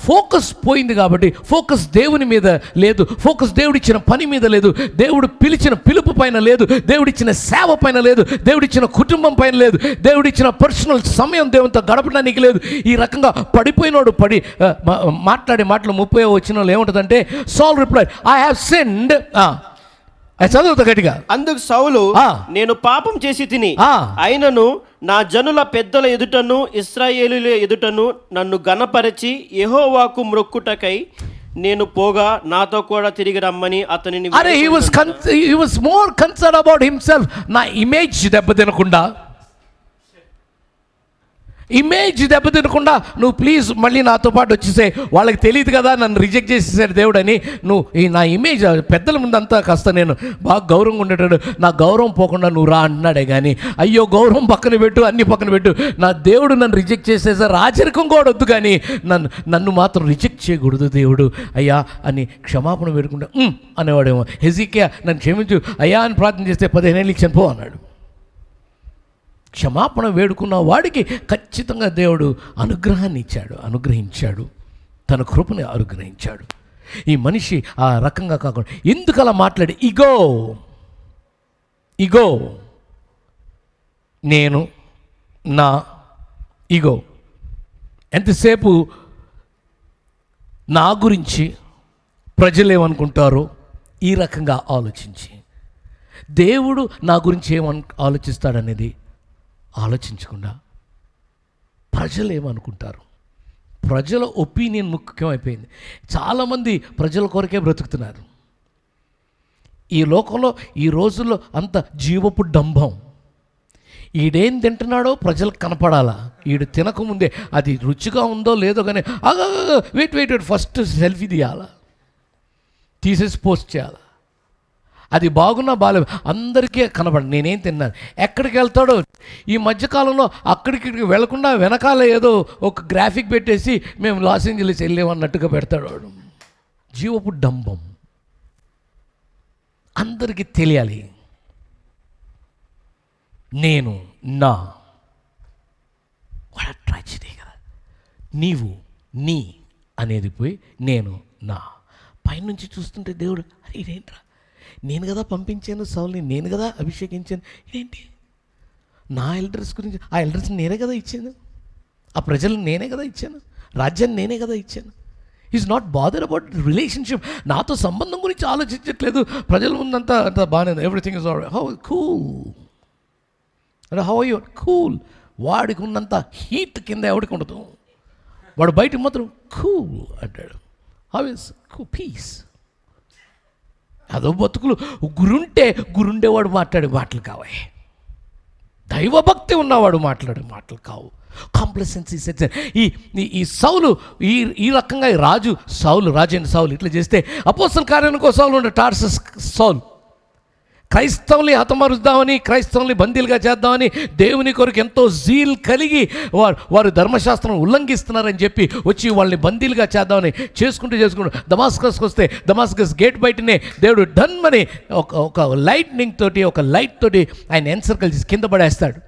ఫోకస్ పోయింది కాబట్టి, ఫోకస్ దేవుని మీద లేదు, ఫోకస్ దేవుడిచ్చిన పని మీద లేదు, దేవుడు పిలిచిన పిలుపు పైన లేదు, దేవుడిచ్చిన సేవ పైన లేదు, దేవుడిచ్చిన కుటుంబం పైన లేదు, దేవుడిచ్చిన పర్సనల్ సమయం దేవునితో గడపడానికి లేదు. ఈ రకంగా పడిపోయినోడు మాట్లాడే మాటలు 30 వచ్చిన ఏముంటుందంటే, సాల్ రిప్లైడ్, ఐ హ్యావ్ సిన్డ్. చదువుతా గట్టిగా. అందుకు సౌలు, నేను పాపం చేసి తిని, అయినను నా జనుల పెద్దల ఎదుటను ఇశ్రాయేలుల ఎదుటను నన్ను గణపరచి యెహోవాకు మ్రొక్కుటకై నేను పోగా నాతో కూడా తిరిగి రమ్మని అతనిని. అరే, he was more concerned about himself. నా ఇమేజ్ దెబ్బతినకుండా, నువ్వు ప్లీజ్ మళ్ళీ నాతో పాటు వచ్చేసే, వాళ్ళకి తెలియదు కదా నన్ను రిజెక్ట్ చేసేసాడు దేవుడని. నువ్వు నా ఇమేజ్ పెద్దల ముందంతా కాస్త నేను బాగా గౌరవంగా ఉండేటాడు, నా గౌరవం పోకుండా నువ్వు రా అంటున్నాడే కానీ, అయ్యో గౌరవం పక్కన పెట్టు, అన్ని పక్కన పెట్టు, నా దేవుడు నన్ను రిజెక్ట్ చేసేసారు, రాజరికం కూడా వద్దు కానీ నన్ను మాత్రం రిజెక్ట్ చేయకూడదు దేవుడు అయ్యా అని క్షమాపణ పెట్టుకుంటా అనేవాడేమో. హెజికియా, నన్ను క్షమించు అయ్యా అని ప్రార్థన చేస్తే 15 ఏళ్ళకి చనిపో అన్నాడు. క్షమాపణ వేడుకున్న వాడికి ఖచ్చితంగా దేవుడు అనుగ్రహించాడు, తన కృపని అనుగ్రహించాడు. ఈ మనిషి ఆ రకంగా కాకుండా ఎందుకు అలా మాట్లాడి, ఇగో నేను నా ఇగో, ఎంతసేపు నా గురించి ప్రజలు ఏమనుకుంటారో ఈ రకంగా ఆలోచించి, దేవుడు నా గురించి ఆలోచిస్తాడనేది ఆలోచించకుండా ప్రజలు ఏమనుకుంటారు, ప్రజల ఒపీనియన్ ముఖ్యమైపోయింది. చాలామంది ప్రజల కొరకే బ్రతుకుతున్నారు ఈ లోకంలో. ఈ రోజుల్లో అంత జీవపు డంభం. ఈడేం తింటున్నాడో ప్రజలకు కనపడాలా, ఈడు తినకముందే అది రుచిగా ఉందో లేదో కానీ వెయిట్ ఫస్ట్ సెల్ఫీ తీయాలా, తీసేసి పోస్ట్ చేయాలా, అది బాగున్నా బాగాలేదు అందరికీ కనపడ నేనేం తిన్నాను. ఎక్కడికి వెళ్తాడో ఈ మధ్యకాలంలో అక్కడికి వెళ్లకుండా వెనకాల ఏదో ఒక గ్రాఫిక్ పెట్టేసి మేము లాస్ ఏంజలీస్ వెళ్ళామన్నట్టుగా పెడతాడు వాడు. జీవపు డంబం అందరికీ తెలియాలి. నేను నా వాడ ట్రాజడీ కదా. నీవు నీ అనేది పోయి నేను నా. పైనుంచి చూస్తుంటే దేవుడు ఇదేంట్రా, నేను కదా పంపించాను సౌల్ని, నేను కదా అభిషేకించాను, ఇదేంటి నా ఎల్డర్స్ గురించి, ఆ ఎల్డర్స్ నేనే కదా ఇచ్చాను, ఆ ప్రజలను నేనే కదా ఇచ్చాను, రాజ్యాన్ని నేనే కదా ఇచ్చాను. Is not bother about relationship, నాతో సంబంధం గురించి ఆలోచించట్లేదు. ప్రజల ముందంతా అంత బాగానే, everything is all right, how cool, అంటే హౌ యూ కూల్. వాడికి ఉన్నంత హీట్ కింద ఎవడికి ఉండదు, వాడు బయటకు మాత్రం కూల్ అంటాడు. How is piece. అదో బతుకులు. గురుండేవాడు మాట్లాడే మాటలు కావాలి, దైవభక్తి ఉన్నవాడు మాట్లాడే మాటలు కావు. Complacency sense. ఈ సౌలు ఈ రకంగా రాజు సౌలు ఇట్లా చేస్తే అపోస్తల కార్యానికి సౌలు ఉండే టార్సస్ సౌలు క్రైస్తవుల్ని హతమరుద్దామని, క్రైస్తవుల్ని బందీలుగా చేద్దామని దేవుని కొరకు ఎంతో జీల్ కలిగి వారు ధర్మశాస్త్రం ఉల్లంఘిస్తున్నారని చెప్పి వచ్చి వాళ్ళని బందీలుగా చేద్దామని చేసుకుంటూ దమాస్కస్కి వస్తే దమాస్కస్ గేట్ బయటనే దేవుడు డన్మని ఒక లైట్ తోటి ఆయన ఎన్సర్కల్ చేసి కింద పడేస్తాడు.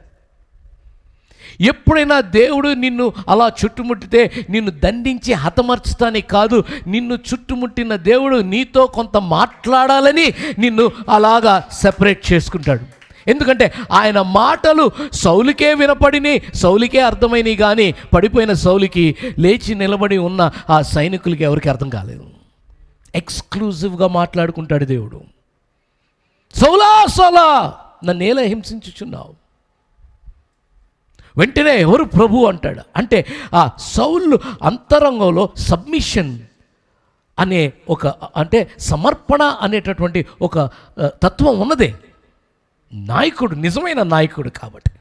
ఎప్పుడైనా దేవుడు నిన్ను అలా చుట్టుముట్టితే నిన్ను దండించి హతమర్చుతానికి కాదు, నిన్ను చుట్టుముట్టిన దేవుడు నీతో కొంత మాట్లాడాలని నిన్ను అలాగా సెపరేట్ చేసుకుంటాడు. ఎందుకంటే ఆయన మాటలు సౌలుకే వినపడిని, సౌలుకే అర్థమైనవి, కానీ పడిపోయిన సౌలుకి లేచి నిలబడి ఉన్న ఆ సైనికులకి ఎవరికి అర్థం కాలేదు. ఎక్స్క్లూజివ్గా మాట్లాడుకుంటాడు దేవుడు. సౌలా నన్ను ఎలా హింసించుచున్నావు, వెంటనే ఎవరు ప్రభు అంటాడు. అంటే ఆ సౌలు అంతరంగంలో సబ్మిషన్ అనే అంటే సమర్పణ అనేటటువంటి ఒక తత్వం ఉన్నదే. నాయకుడు, నిజమైన నాయకుడు కాబట్టి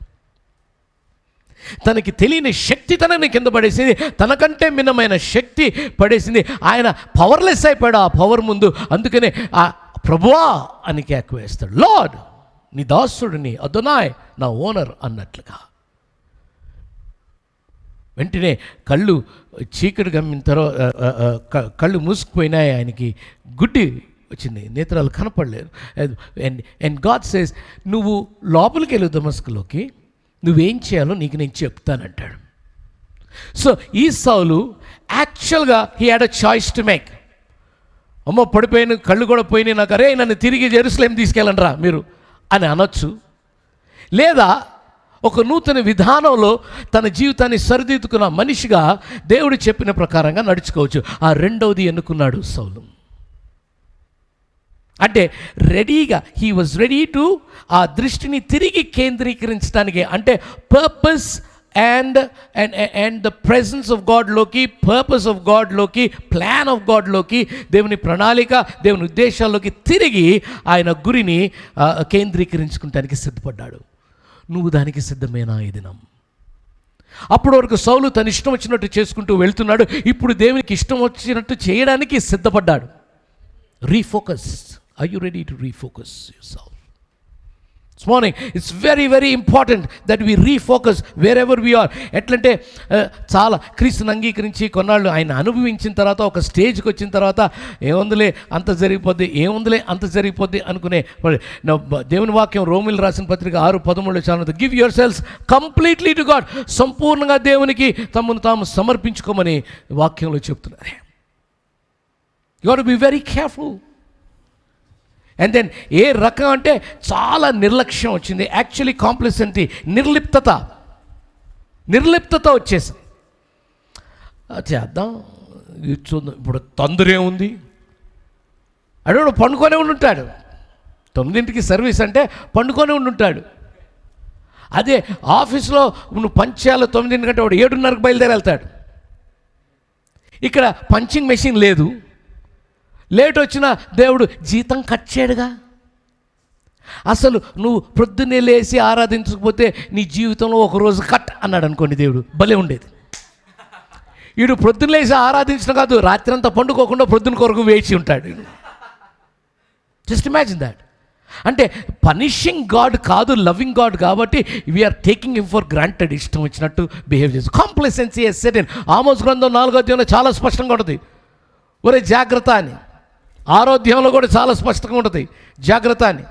తనకి తెలియని శక్తి తనని కింద పడేసింది, తనకంటే భిన్నమైన శక్తి పడేసింది. ఆయన పవర్లెస్ అయిపోయాడు ఆ పవర్ ముందు. అందుకనే ఆ ప్రభువా అని కేక వేస్తాడు. లార్డ్, నీ దాసుడిని, అదోనాయ్ నా ఓనర్ అన్నట్లుగా. వెంటనే కళ్ళు చీకటి గమ్మిన తర్వాత కళ్ళు మూసుకుపోయినాయి. ఆయనకి గుడ్డి వచ్చింది, నేత్రాలు కనపడలేరు. అండ్ గాడ్ సేస్, నువ్వు లోపలికి వెళ్ళు దమస్కులోకి, నువ్వేం చేయాలో నీకు నేను చెప్తానంటాడు. సో ఈ సౌలు యాక్చువల్గా he had a choice to make. అమ్మో పడిపోయిన కళ్ళు కూడా పోయినాయి నాకు, అరే నన్ను తిరిగి జెరూసలేం తీసుకెళ్ళండి రా మీరు అని అనొచ్చు. లేదా ఒక నూతన విధానంలో తన జీవితాన్ని సరిదిద్దుకున్న మనిషిగా దేవుడు చెప్పిన ప్రకారంగా నడుచుకోవచ్చు. ఆ రెండవది ఎన్నుకున్నాడు సౌలు. అంటే రెడీగా, హీ వాజ్ రెడీ టు ఆ దృష్టిని తిరిగి కేంద్రీకరించడానికి, అంటే purpose and the presence of గాడ్లోకి, పర్పస్ ఆఫ్ గాడ్లోకి, ప్లాన్ ఆఫ్ గాడ్లోకి, దేవుని ప్రణాళిక, దేవుని ఉద్దేశాల్లోకి తిరిగి ఆయన గురిని కేంద్రీకరించుకోవడానికి సిద్ధపడ్డాడు. నువ్వు దానికి సిద్ధమేనా ఈ దినం? అప్పటి వరకు సౌలు తన ఇష్టం వచ్చినట్టు చేసుకుంటూ వెళ్తున్నాడు. ఇప్పుడు దేవునికి ఇష్టం వచ్చినట్టు చేయడానికి సిద్ధపడ్డాడు. Refocus. Are you ready to refocus yourself? This morning, it's very, very important that we refocus wherever we are. ఎట్లంటే చాలా క్రీస్తుని అంగీకరించి కొన్నాళ్ళు ఆయన అనుభవించిన తర్వాత ఒక స్టేజ్కి వచ్చిన తర్వాత ఏముందిలే అంత జరిగిపోద్ది, ఏముందిలే అంత జరిగిపోద్ది అనుకునే దేవుని వాక్యం రోమిల్ రాసిన పత్రిక 6:13 చాలా, give your selves completely to God, సంపూర్ణంగా దేవునికి తమను తాము సమర్పించుకోమని వాక్యంలో చెప్తున్నారు. You got to be very careful. And then ఏ రకం అంటే చాలా నిర్లక్ష్యం వచ్చింది, యాక్చువల్లీ కాంప్లిసెంటీ, నిర్లిప్తత వచ్చేసింది. చేద్దాం చూద్దాం, ఇప్పుడు తొందర ఏముంది, అడు పండుకొనే ఉండుంటాడు. 9ంటికి సర్వీస్ అంటే పండుకొనే ఉండుంటాడు. అదే ఆఫీస్లో నువ్వు పంచాలు 9 కంటే వాడు 7:30కి బయలుదేరి వెళ్తాడు. ఇక్కడ పంచింగ్ మెషిన్ లేదు, లేట్ వచ్చిన దేవుడు జీతం కట్ చేయడుగా. అసలు నువ్వు ప్రొద్దున్నే లేచి ఆరాధించకపోతే నీ జీవితంలో ఒకరోజు కట్ అన్నాడు అనుకోండి, దేవుడు భలే ఉండేది. వీడు ప్రొద్దున లేచి ఆరాధించడం కాదు, రాత్రి అంతా పండుకోకుండా ప్రొద్దున కొరకు వేచి ఉంటాడు. Just imagine that. అంటే పనిషింగ్ గాడ్ కాదు, లవింగ్ గాడ్. కాబట్టి we are taking him for granted. ఇష్టం వచ్చినట్టు బిహేవ్ చేసి కాంప్లసెన్సీ ఎస్ సెటన్. ఆమోస్ గ్రంథం 4వ అధ్యాయంలో చాలా స్పష్టంగా ఉంటుంది, ఒరే జాగ్రత్త అని. 6వ అధ్యాయంలో కూడా చాలా స్పష్టంగా ఉంటుంది, జాగ్రత్త అని.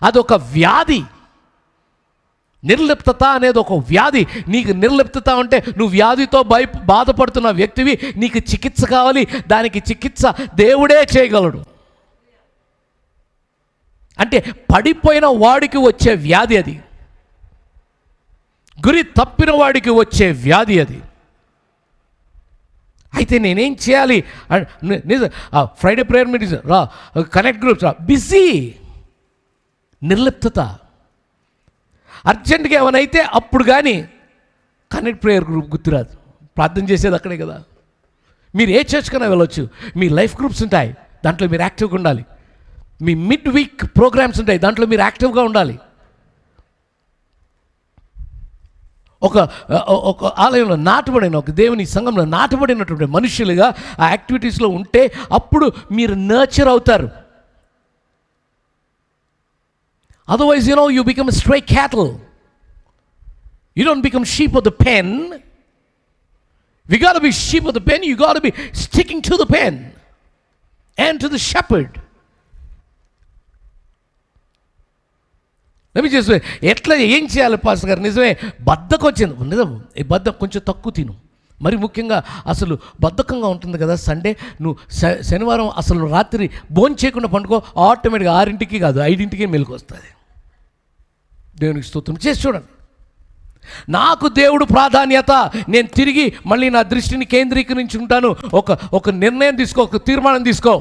అదొక వ్యాధి. నిర్లిప్తత అనేది ఒక వ్యాధి. నీకు నిర్లిప్తత అంటే నువ్వు వ్యాధితో బాధపడుతున్న వ్యక్తివి, నీకు చికిత్స కావాలి, దానికి చికిత్స దేవుడే చేయగలడు. అంటే పడిపోయిన వాడికి వచ్చే వ్యాధి అది, గురి తప్పిన వాడికి వచ్చే వ్యాధి అది. అయితే నేనేం చేయాలి? ఫ్రైడే ప్రేయర్ మీటింగ్స్ రా, కనెక్ట్ గ్రూప్స్ రా, బిజీ. నిర్లిప్తత. అర్జెంటుగా ఏమైనా అప్పుడు కానీ కనెక్ట్ ప్రేయర్ గ్రూప్ గుర్తురాదు. ప్రార్థన చేసేది అక్కడే కదా. మీరు ఏ చర్చ్కైనా వెళ్ళొచ్చు, మీ లైఫ్ గ్రూప్స్ ఉంటాయి, దాంట్లో మీరు యాక్టివ్గా ఉండాలి. మీ మిడ్ వీక్ ప్రోగ్రామ్స్ ఉంటాయి, దాంట్లో మీరు యాక్టివ్గా ఉండాలి. ఒక ఆలయంలో నాటబడిన, ఒక దేవుని సంఘంలో నాటబడినటువంటి మనుషులుగా ఆ యాక్టివిటీస్లో ఉంటే అప్పుడు మీరు నర్చర్ అవుతారు. Otherwise you become stray cattle. You don't become sheep of the pen. We got to be sheep of the pen. You got to be sticking to the pen and to the shepherd. చేస్తే ఎట్లా ఏం చేయాలి pastor గారు? నిజమే, బద్ధకం వచ్చింది. నిజం, ఈ బద్ధకం కొంచెం తక్కువ తిను. మరి ముఖ్యంగా అసలు బద్ధకంగా ఉంటుంది కదా సండే. నువ్వు శనివారం అసలు రాత్రి భోజనం చేయకుండా పండుకో, ఆటోమేటిక్గా 6ంటికి కాదు 5ంటికి మెలకు వస్తుంది. దేవునికి స్తోత్రం. చేసి చూడండి. నాకు దేవుడు ప్రాధాన్యత, నేను తిరిగి మళ్ళీ నా దృష్టిని కేంద్రీకరించుకుంటాను. ఒక నిర్ణయం తీసుకో, ఒక తీర్మానం తీసుకో,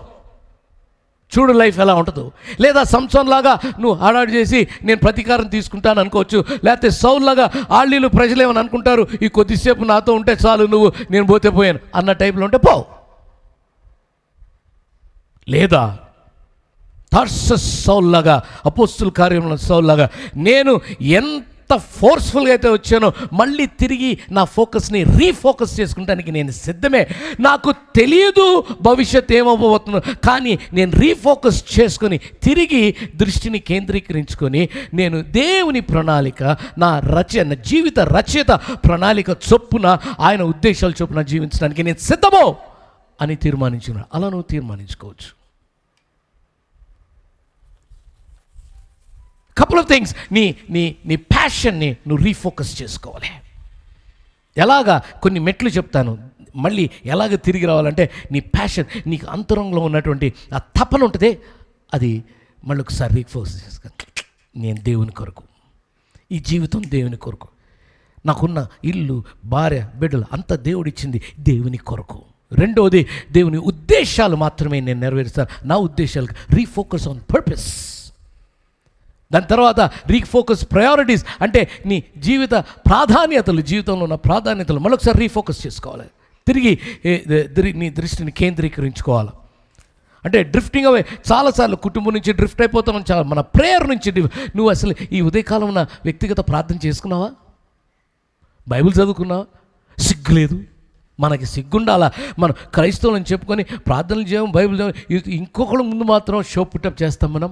చూడు లైఫ్ ఎలా ఉంటుందో. లేదా సంసోన్ లాగా నువ్వు హడావిడి చేసి నేను ప్రతీకారం తీసుకుంటాను అనుకోవచ్చు. లేకపోతే సౌల్ లాగా ఆళ్ళీలు ప్రజలు ఏమని అనుకుంటారు, ఈ కొద్దిసేపు నాతో ఉంటే చాలు, నువ్వు నేను పోతే పోయాను అన్న టైప్లో ఉంటే పో. లేదా తర్సస్ సౌల్ లాగా, అపోస్తుల కార్యంలో సౌల్ లాగా, నేను ఎంత ఫోర్స్ఫుల్గా అయితే వచ్చానో మళ్ళీ తిరిగి నా ఫోకస్ని రీఫోకస్ చేసుకుంటానికి నేను సిద్ధమే. నాకు తెలియదు భవిష్యత్తు ఏమవ్వబోతుందో, కానీ నేను రీఫోకస్ చేసుకొని తిరిగి దృష్టిని కేంద్రీకరించుకొని నేను దేవుని ప్రణాళిక, నా జీవిత రచయిత ప్రణాళిక చొప్పున, ఆయన ఉద్దేశాలు చొప్పున జీవించడానికి నేను సిద్ధమో అని తీర్మానించుకున్నాను. అలా నువ్వు తీర్మానించుకోవచ్చు. Couple of things. నీ నీ నీ ప్యాషన్ని నువ్వు రీఫోకస్ చేసుకోవాలి. ఎలాగా కొన్ని మెట్లు చెప్తాను, మళ్ళీ ఎలాగ తిరిగి రావాలంటే నీ ప్యాషన్, నీకు అంతరంగంలో ఉన్నటువంటి ఆ తపన ఉంటుంది, అది మళ్ళీ ఒకసారి రీఫోకస్ చేసుకో. నేను దేవుని కొరకు, ఈ జీవితం దేవుని కొరకు, నాకున్న ఇల్లు, భార్య, బిడ్డలు అంతా దేవుడిచ్చింది దేవుని కొరకు. రెండవది, దేవుని ఉద్దేశాలు మాత్రమే నేను నెరవేరుస్తాను, నా ఉద్దేశాలకు రీఫోకస్ ఆన్ పర్పస్. దాని తర్వాత రీఫోకస్ ప్రయారిటీస్, అంటే నీ జీవిత ప్రాధాన్యతలు, జీవితంలో ఉన్న ప్రాధాన్యతలు మరొకసారి రీఫోకస్ చేసుకోవాలి. తిరిగి నీ దృష్టిని కేంద్రీకరించుకోవాలి. అంటే డ్రిఫ్టింగ్ అవే, చాలాసార్లు కుటుంబం నుంచి డ్రిఫ్ట్ అయిపోతాం, చాలా మన ప్రేయర్ నుంచి. నువ్వు అసలు ఈ ఉదయకాలం ఉన్న వ్యక్తిగత ప్రార్థన చేసుకున్నావా? బైబిల్ చదువుకున్నావా? సిగ్గు లేదు మనకి, సిగ్గుండాలా. మనం క్రైస్తవులని చెప్పుకొని ప్రార్థనలు చేయము, బైబిల్ చేయము, ఇంకొకళ్ళ ముందు మాత్రం షో పుట్టప్ చేస్తాం మనం.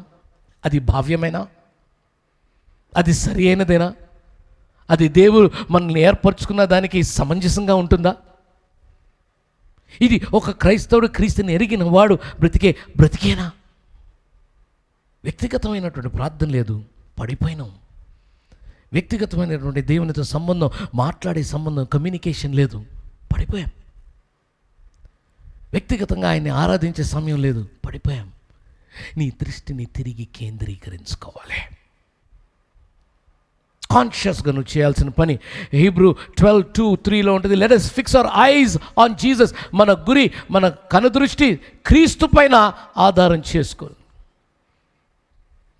అది భావ్యమేనా? అది సరి అయినదేనా? అది దేవుడు మనల్ని ఏర్పరచుకున్న దానికి సమంజసంగా ఉంటుందా? ఇది ఒక క్రైస్తవుడు క్రీస్తుని ఎరిగిన వాడు బ్రతికేనా? వ్యక్తిగతమైనటువంటి ప్రార్థన లేదు, పడిపోయినాం. వ్యక్తిగతమైనటువంటి దేవునితో సంబంధం, మాట్లాడే సంబంధం, కమ్యూనికేషన్ లేదు, పడిపోయాం. వ్యక్తిగతంగా ఆయన్ని ఆరాధించే సమయం లేదు, పడిపోయాం. నీ దృష్టిని తిరిగి కేంద్రీకరించుకోవాలి. కాన్షియస్గా నువ్వు చేయాల్సిన పని హీబ్రూ 12:2-3లో ఉంటుంది. Let us fix our eyes on Jesus. మన గురి, మన కనుదృష్టి క్రీస్తు పైన ఆధారం చేసుకో.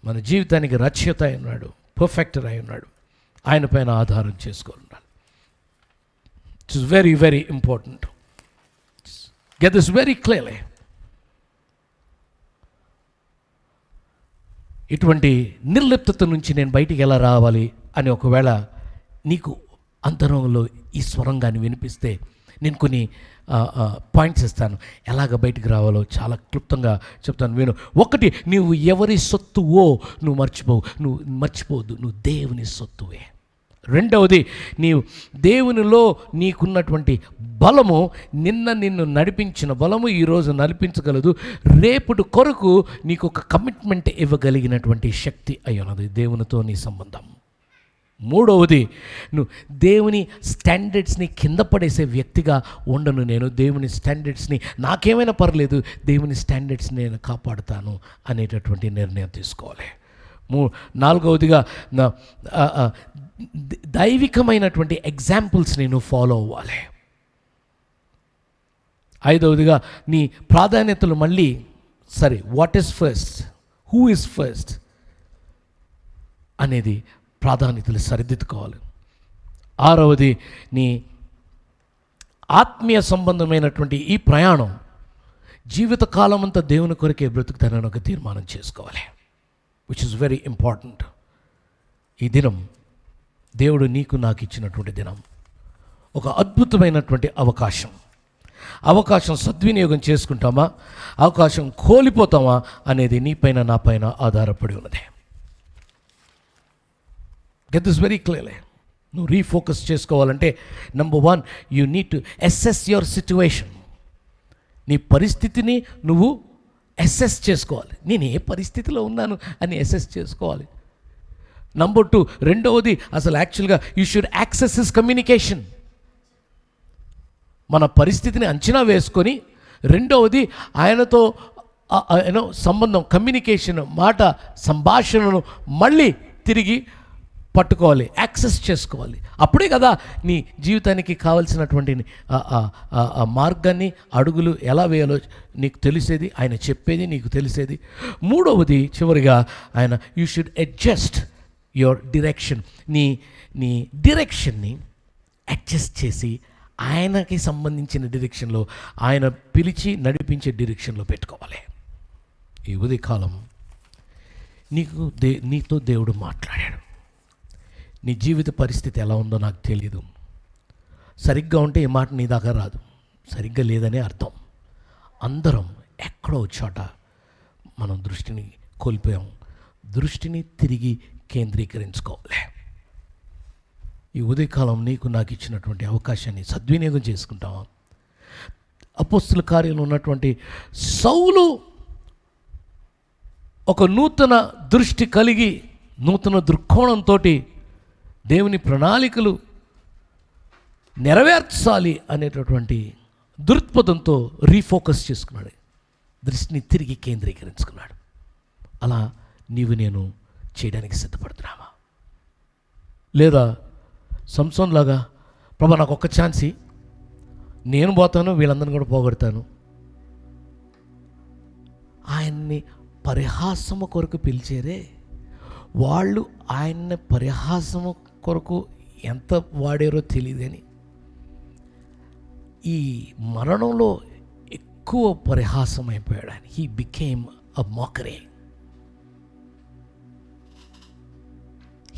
మన జీవితానికి రక్షత అయి ఉన్నాడు, పర్ఫెక్టర్ అయి ఉన్నాడు, ఆయన పైన ఆధారం చేసుకోవాలి. It's very very important. Get this very clearly. ఇటువంటి నిర్లిప్తత నుంచి నేను బయటికి ఎలా రావాలి అని ఒకవేళ నీకు అంతరంగంలో ఈ స్వరంగాన్ని వినిపిస్తే, నేను కొన్ని పాయింట్స్ ఇస్తాను, ఎలాగ బయటికి రావాలో చాలా క్లుప్తంగా చెప్తాను, విను. ఒకటి, నువ్వు ఎవరి సొత్తువో నువ్వు మర్చిపోవద్దు, నువ్వు దేవుని సొత్తువే. రెండవది, నీవు దేవునిలో నీకున్నటువంటి బలము, నిన్ను నడిపించిన బలము ఈరోజు నడిపించగలదు, రేపటి కొరకు నీకు ఒక కమిట్మెంట్ ఇవ్వగలిగినటువంటి శక్తి అయి ఉన్నది దేవునితో నీ సంబంధం. మూడవది, నువ్వు దేవుని స్టాండర్డ్స్ని కింద పడేసే వ్యక్తిగా ఉండను. నేను దేవుని స్టాండర్డ్స్ని, నాకేమైనా పర్లేదు, దేవుని స్టాండర్డ్స్ని నేను కాపాడుతాను అనేటటువంటి నిర్ణయం తీసుకోవాలి. నాలుగవదిగా, దైవికమైనటువంటి ఎగ్జాంపుల్స్ని నువ్వు ఫాలో అవ్వాలి. ఐదవదిగా, నీ ప్రాధాన్యతలు మళ్ళీ సరే, what is first, who is first అనేది ప్రాధాన్యతలు సరిదిద్దుకోవాలి. ఆరవది, నీ ఆత్మీయ సంబంధమైనటువంటి ఈ ప్రయాణం జీవితకాలం అంతా దేవుని కొరకే బ్రతుకుతానని ఒక తీర్మానం చేసుకోవాలి, విచ్ ఇస్ వెరీ ఇంపార్టెంట్. ఈ దినం దేవుడు నీకు నాకు ఇచ్చినటువంటి దినం, ఒక అద్భుతమైనటువంటి అవకాశం సద్వినియోగం చేసుకుంటామా, అవకాశం కోల్పోతామా అనేది నీపైన నాపైన ఆధారపడి ఉన్నది. Get this very clearly. నువ్వు రీఫోకస్ చేసుకోవాలంటే number 1, you need to assess your situation. నీ పరిస్థితిని నువ్వు అసెస్ చేసుకోవాలి. నేను ఏ పరిస్థితిలో ఉన్నాను అని అసెస్ చేసుకోవాలి. నంబర్ 2, రెండవది, అసలు యాక్చువల్గా you should access his communication. మన పరిస్థితిని అంచనా వేసుకొని, రెండవది ఆయనతో సంబంధం, కమ్యూనికేషన్, మాట సంభాషణను మళ్ళీ తిరిగి పట్టుకోవాలి, యాక్సెస్ చేసుకోవాలి. అప్పుడే కదా నీ జీవితానికి కావలసినటువంటి మార్గాన్ని, అడుగులు ఎలా వేయాలో నీకు తెలిసేది, ఆయన చెప్పేది నీకు తెలిసేది. మూడవది, చివరిగా, ఆయన you should adjust your direction. నీ డిరెక్షన్ని అడ్జస్ట్ చేసి ఆయనకి సంబంధించిన డిరెక్షన్లో, ఆయన పిలిచి నడిపించే డిరెక్షన్లో పెట్టుకోవాలి. ఈ ఉదయకాలం నీతో దేవుడు మాట్లాడాడు. నీ జీవిత పరిస్థితి ఎలా ఉందో నాకు తెలియదు. సరిగ్గా ఉంటే ఈ మాట నీ దాకా రాదు, సరిగ్గా లేదనే అర్థం. అందరం ఎక్కడో చోట మనం దృష్టిని కోల్పోయాం. దృష్టిని తిరిగి కేంద్రీకరించుకోవాలి. ఈ ఉదయకాలం నీకు నాకు ఇచ్చినటువంటి అవకాశాన్ని సద్వినియోగం చేసుకుంటావా? అపోస్తుల కార్యంలో ఉన్నటువంటి సౌలు ఒక నూతన దృష్టి కలిగి నూతన దృక్కోణంతో దేవుని ప్రణాళికలు నెరవేర్చాలి అనేటటువంటి దృక్పథంతో రీఫోకస్ చేసుకున్నాడు, దృష్టిని తిరిగి కేంద్రీకరించుకున్నాడు. అలా నీవు నేను చేయడానికి సిద్ధపడుతున్నావా? లేదా సంసోన్ లాగా ప్రభా నాకు ఒక్క ఛాన్సి, నేను పోతాను, వీళ్ళందరినీ కూడా పోగొడతాను, ఆయన్ని పరిహాసము కొరకు పిలిచారే, వాళ్ళు ఆయన్ని పరిహాసము కొరకు ఎంత వాడారో తెలియదు. కానీ ఈ మరణంలో ఎక్కువ పరిహాసం అయిపోయాడు ఆయన. He became a mockery.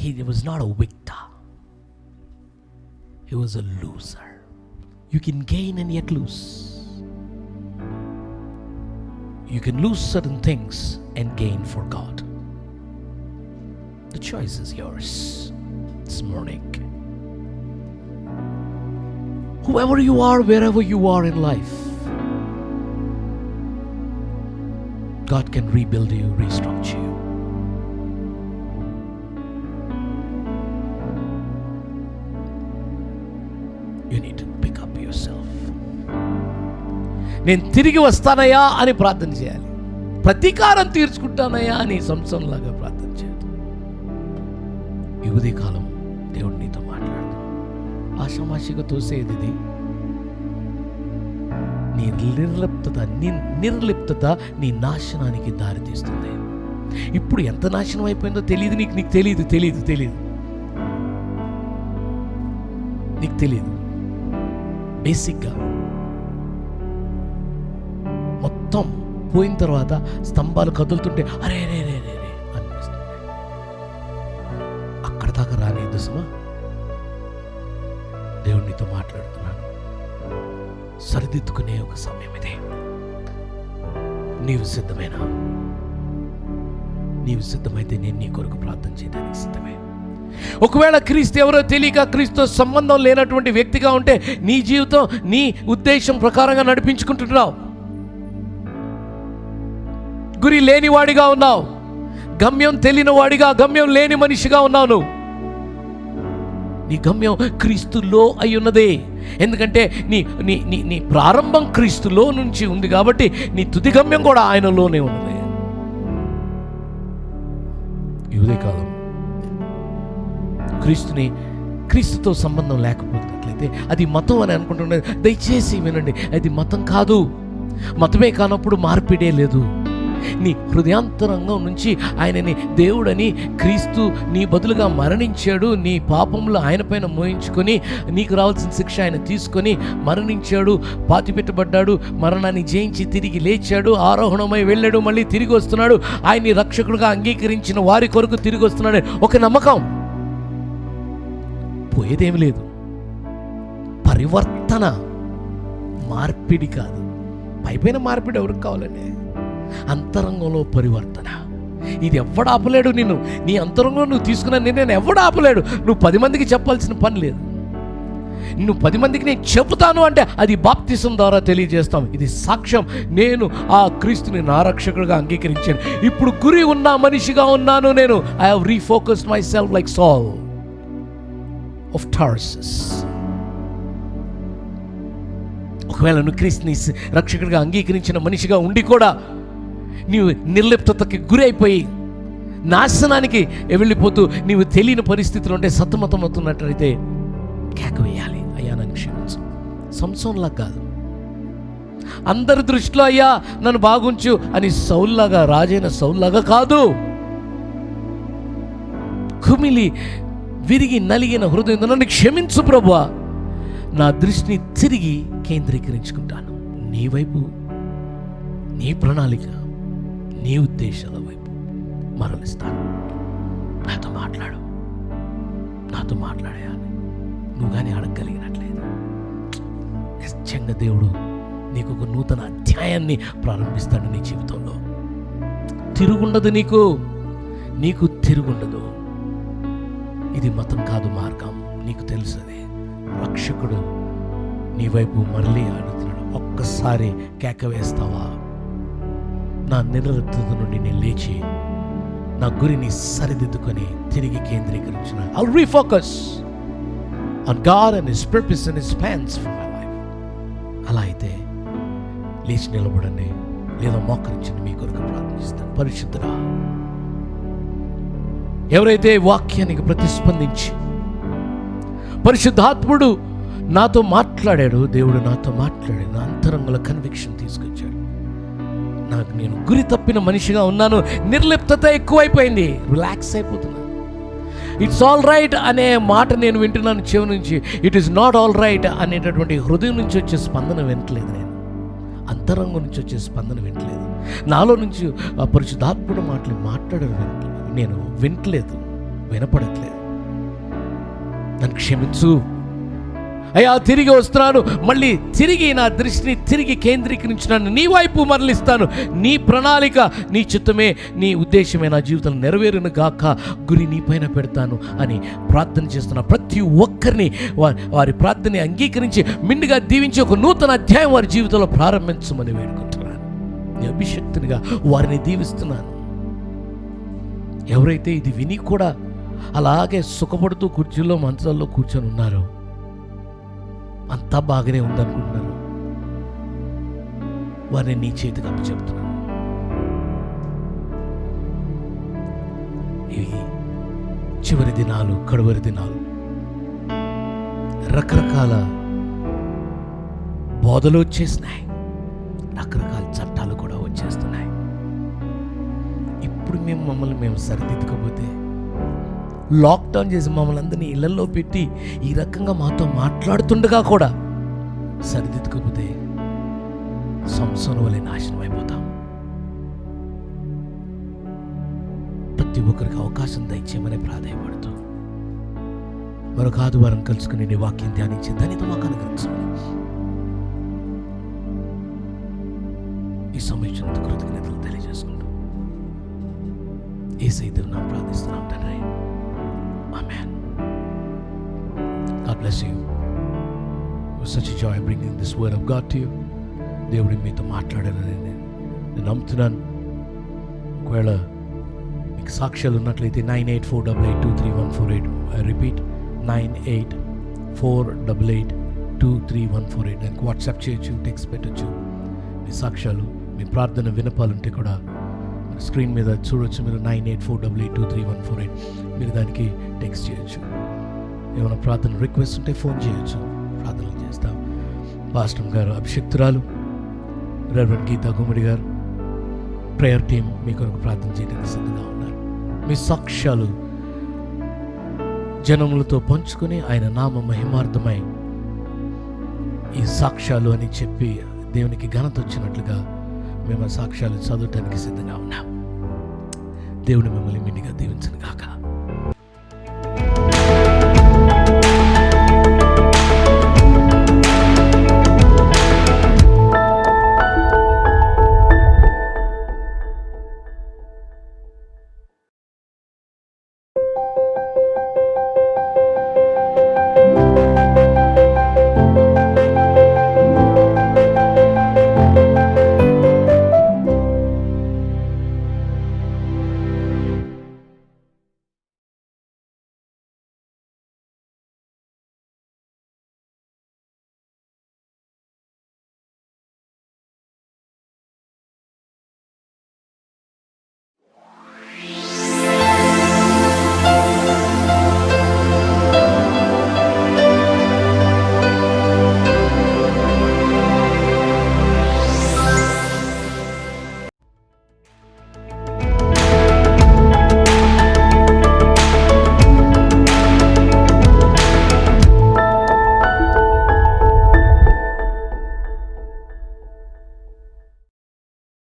He was not a victor. He was a loser. You can gain and yet lose. You can lose certain things and gain for God. The choice is yours this morning. Whoever you are, wherever you are in life, God can rebuild you, restructure you. You need to pick up yourself. నేను తిరిగి వస్తానయ్యా అని ప్రార్థన చేయాలి. ప్రతీకారం తీర్చుకుంటానయ్యా అని సంసోన్లాగా ప్రార్థన చేయాలి. ఈ ఉదయకాలం దేవుడు నీతో మాట్లాడుతూ ఆషామాషిగా తోసేది ఇది. నీ నిర్లిప్తత నీ నాశనానికి దారితీస్తుంది. ఇప్పుడు ఎంత నాశనం అయిపోయిందో తెలియదు నీకు తెలియదు నీకు తెలియదు. బేసిక్గా మొత్తం పోయిన తర్వాత స్తంభాలు కదులుతుంటే అరే రే రే రే రే అనిపిస్తుంది. అక్కడ దాకా రానిద్దు సుమా. దేవుడితో మాట్లాడుతున్నాను. సరిదిద్దుకునే ఒక సమయం ఇదే. నీవు సిద్ధమైతే నేను నీ కొరకు ప్రార్థన చేయడానికి సిద్ధమే. ఒకవేళ క్రీస్తు ఎవరో తెలియక క్రీస్తు సంబంధం లేనటువంటి వ్యక్తిగా ఉంటే నీ జీవితం నీ ఉద్దేశం ప్రకారంగా నడిపించుకుంటున్నావు. గురి లేనివాడిగా ఉన్నావు, గమ్యం తెలియని వాడిగా, గమ్యం లేని మనిషిగా ఉన్నావు. నువ్వు నీ గమ్యం క్రీస్తులో అయి ఉన్నదే. ఎందుకంటే నీ నీ నీ నీ ప్రారంభం క్రీస్తులో నుంచి ఉంది కాబట్టి నీ తుది గమ్యం కూడా ఆయనలోనే ఉన్నది. ఈ ఉదయకాలం క్రీస్తుతో సంబంధం లేకపోతున్నట్లయితే అది మతం అని అనుకుంటున్నది. దయచేసి వినండి, అది మతం కాదు. మతమే కానప్పుడు మార్పిడే లేదు. నీ హృదయాంతరంగం నుంచి ఆయనని దేవుడని, క్రీస్తు నీ బదులుగా మరణించాడు, నీ పాపంలో ఆయన పైన మోయించుకొని నీకు రావాల్సిన శిక్ష ఆయన తీసుకొని మరణించాడు, పాతిపెట్టబడ్డాడు, మరణాన్ని జయించి తిరిగి లేచాడు, ఆరోహణమై వెళ్ళాడు, మళ్ళీ తిరిగి వస్తున్నాడు, ఆయన్ని రక్షకుడుగా అంగీకరించిన వారి కొరకు తిరిగి వస్తున్నాడు. ఒక నమ్మకం, పోయేదేమి లేదు. పరివర్తన, మార్పిడి కాదు. పైపైన మార్పిడి ఎవరికి కావాలండి? అంతరంగంలో పరివర్తన. ఇది ఎవడు ఆపలేడు నిన్ను. నీ అంతరంగంలో నువ్వు తీసుకున్న నిర్ణయం ఎవడు ఆపలేడు. నువ్వు 10 మందికి చెప్పాల్సిన పని లేదు. నువ్వు 10 మందికి నేను చెబుతాను అంటే అది బాప్తిసం ద్వారా తెలియజేస్తాం. ఇది సాక్ష్యం, నేను ఆ క్రీస్తుని నా రక్షకుడిగా అంగీకరించాను, ఇప్పుడు గురి ఉన్న మనిషిగా ఉన్నాను. నేను I have refocused myself like Saul of Tarsus. ఒకవేళ నువ్వు క్రీస్తుని రక్షకుడిగా అంగీకరించిన మనిషిగా ఉండి కూడా నీవు నిర్లిప్తతకి గురి అయిపోయి నాశనానికి వెళ్ళిపోతూ నీవు తెలియని పరిస్థితులు ఉంటే, సతమతం అవుతున్నట్లయితే కేక వేయాలి, అయ్యా నన్ను క్షమించు. సంసోన్లా కాదు. అందరి దృష్టిలో అయ్యా నన్ను బాగుంచు అని సౌల్లాగా, రాజైన సౌల్లాగా కాదు. కుమిలి విరిగి నలిగిన హృదయం, నన్ను క్షమించు ప్రభువా, నా దృష్టిని తిరిగి కేంద్రీకరించుకుంటాను నీ వైపు, నీ ప్రణాళిక, నీ ఉద్దేశాల వైపు మరలిస్తాను. నాతో మాట్లాడేయాలి. నువ్వు కానీ అడగగలిగినట్లేదు నిశ్చయంగా దేవుడు నీకు ఒక నూతన అధ్యాయాన్ని ప్రారంభిస్తాడు నీ జీవితంలో. తిరుగుండదు, నీకు తిరుగుండదు. ఇది మతం కాదు, మార్గం. నీకు తెలుసది. రక్షకుడు నీ వైపు మరలి ఆడుతున్నాడు. ఒక్కసారి కేక వేస్తావా? నా నిర్లిప్తత నుండి నేను లేచి నా గురిని సరిదిద్దుకొని తిరిగి కేంద్రీకరించిన I'll refocus on God and His purpose and His plans for my life. అలా అయితే లేచి నిలబడండి, లేదా మోకరించండి, మీ కొరకు ప్రార్థిస్తాను. పరిశుద్ధుడా, ఎవరైతే వాక్యానికి ప్రతిస్పందించి పరిశుద్ధాత్ముడు నాతో మాట్లాడాడు, దేవుడు నాతో మాట్లాడాడు, నా అంతరంగంలో కన్విక్షన్ తీసుకొచ్చాడు, నాకు నేను గురి తప్పిన మనిషిగా ఉన్నాను, నిర్లిప్తత ఎక్కువైపోయింది, రిలాక్స్ అయిపోతున్నాను. ఇట్స్ ఆల్ రైట్ అనే మాట నేను వింటున్నాను చెవి నుంచి, it is not all right అనేటటువంటి హృదయం నుంచి వచ్చే స్పందన వింటలేదు, నేను అంతరంగం నుంచి వచ్చే స్పందన వింటలేదు, నాలో నుంచి ఆ పరిశుద్ధాత్ముడు మాట్లాడడం నేను వింటలేదు, వినపడట్లేదు. నన్ను క్షమించు అయ్యా, తిరిగి వస్తున్నాను, మళ్ళీ తిరిగి నా దృష్టిని తిరిగి కేంద్రీకరించినాను, నీ వైపు మరలిస్తాను, నీ ప్రణాళిక, నీ చిత్తమే, నీ ఉద్దేశమే నా జీవితం నెరవేరును గాక, గురి నీ పైన పెడతాను అని ప్రార్థన చేస్తున్న ప్రతి ఒక్కరిని వారి ప్రార్థనని అంగీకరించి మిండుగా దీవించి ఒక నూతన అధ్యాయం వారి జీవితంలో ప్రారంభించమని వేడుకుంటున్నాను. నీ అభిషక్తునిగా వారిని దీవిస్తున్నాను. ఎవరైతే ఇది విని కూడా అలాగే సుఖపడుతూ కుర్చీల్లో మంచాల్లో కూర్చొని ఉన్నారో, అంతా బాగానే ఉందనుకుంటున్నారు, వారిని నీ చేతికి అప్పచెప్తున్నాను. ఇవి చివరి దినాలు, కడవరి దినాలు, రకరకాల బోధలు వచ్చేసినాయి, రకరకాల చట్టాలు కూడా వచ్చేస్తున్నాయి. ఇప్పుడు మమ్మల్ని సరిదిద్దుకోకపోతే, లాక్డౌన్ చేసి మమ్మల్ని అందరినీ ఇళ్లలో పెట్టి ఈ రకంగా మాతో మాట్లాడుతుండగా కూడా సరిదిద్దుకోకపోతే సంసోను వలె నాశనం అయిపోతాం. ప్రతి ఒక్కరికి అవకాశం దయచేయమని ప్రాధాన్యపడుతూ మరొక ఆదివారం కలుసుకుని నీ వాక్యం ధ్యానించి దానితో మాకు అనుగ్రహించమని ఈ సమయం కృతజ్ఞతలు తెలియజేసుకుంటూ యేసయ్య నామమున ప్రార్థిస్తున్నాం తండ్రి. Amen. God bless you. It was such a joy bringing this word of God to you. దేవుడి మీతో మాట్లాడాలని నేను నమ్ముతున్నాను. ఒకవేళ మీకు సాక్ష్యాలు ఉన్నట్లయితే 9848823148, I repeat 9848823148, దానికి వాట్సాప్ చేయొచ్చు, టెక్స్ట్ పెట్టచ్చు. మీ సాక్ష్యాలు, మీ ప్రార్థన వినపాలంటే కూడా స్క్రీన్ మీద చూడొచ్చు. మీరు 9848823148 మీరు దానికి టెక్స్ట్ చేయొచ్చు. ఏమైనా ప్రార్థన రిక్వెస్ట్ ఉంటే ఫోన్ చేయొచ్చు, ప్రార్థనలు చేస్తాం. పాస్టర్ గారు, అభిషక్తురాలు రెవరెండ్ గీతా గుమ్మడి గారు, ప్రేయర్ టీం మీ కొరకు ప్రార్థన చేయడానికి సిద్ధంగా ఉన్నారు. మీ సాక్ష్యాలు జనములతో పంచుకొని ఆయన నామ మహిమార్థమై ఈ సాక్ష్యాలు అని చెప్పి దేవునికి ఘనత వచ్చినట్లుగా మేము సాక్ష్యాలు చదవటానికి సిద్ధంగా ఉన్నాం. దేవుడు మిమ్మల్ని మిండిగా దీవించును గాక.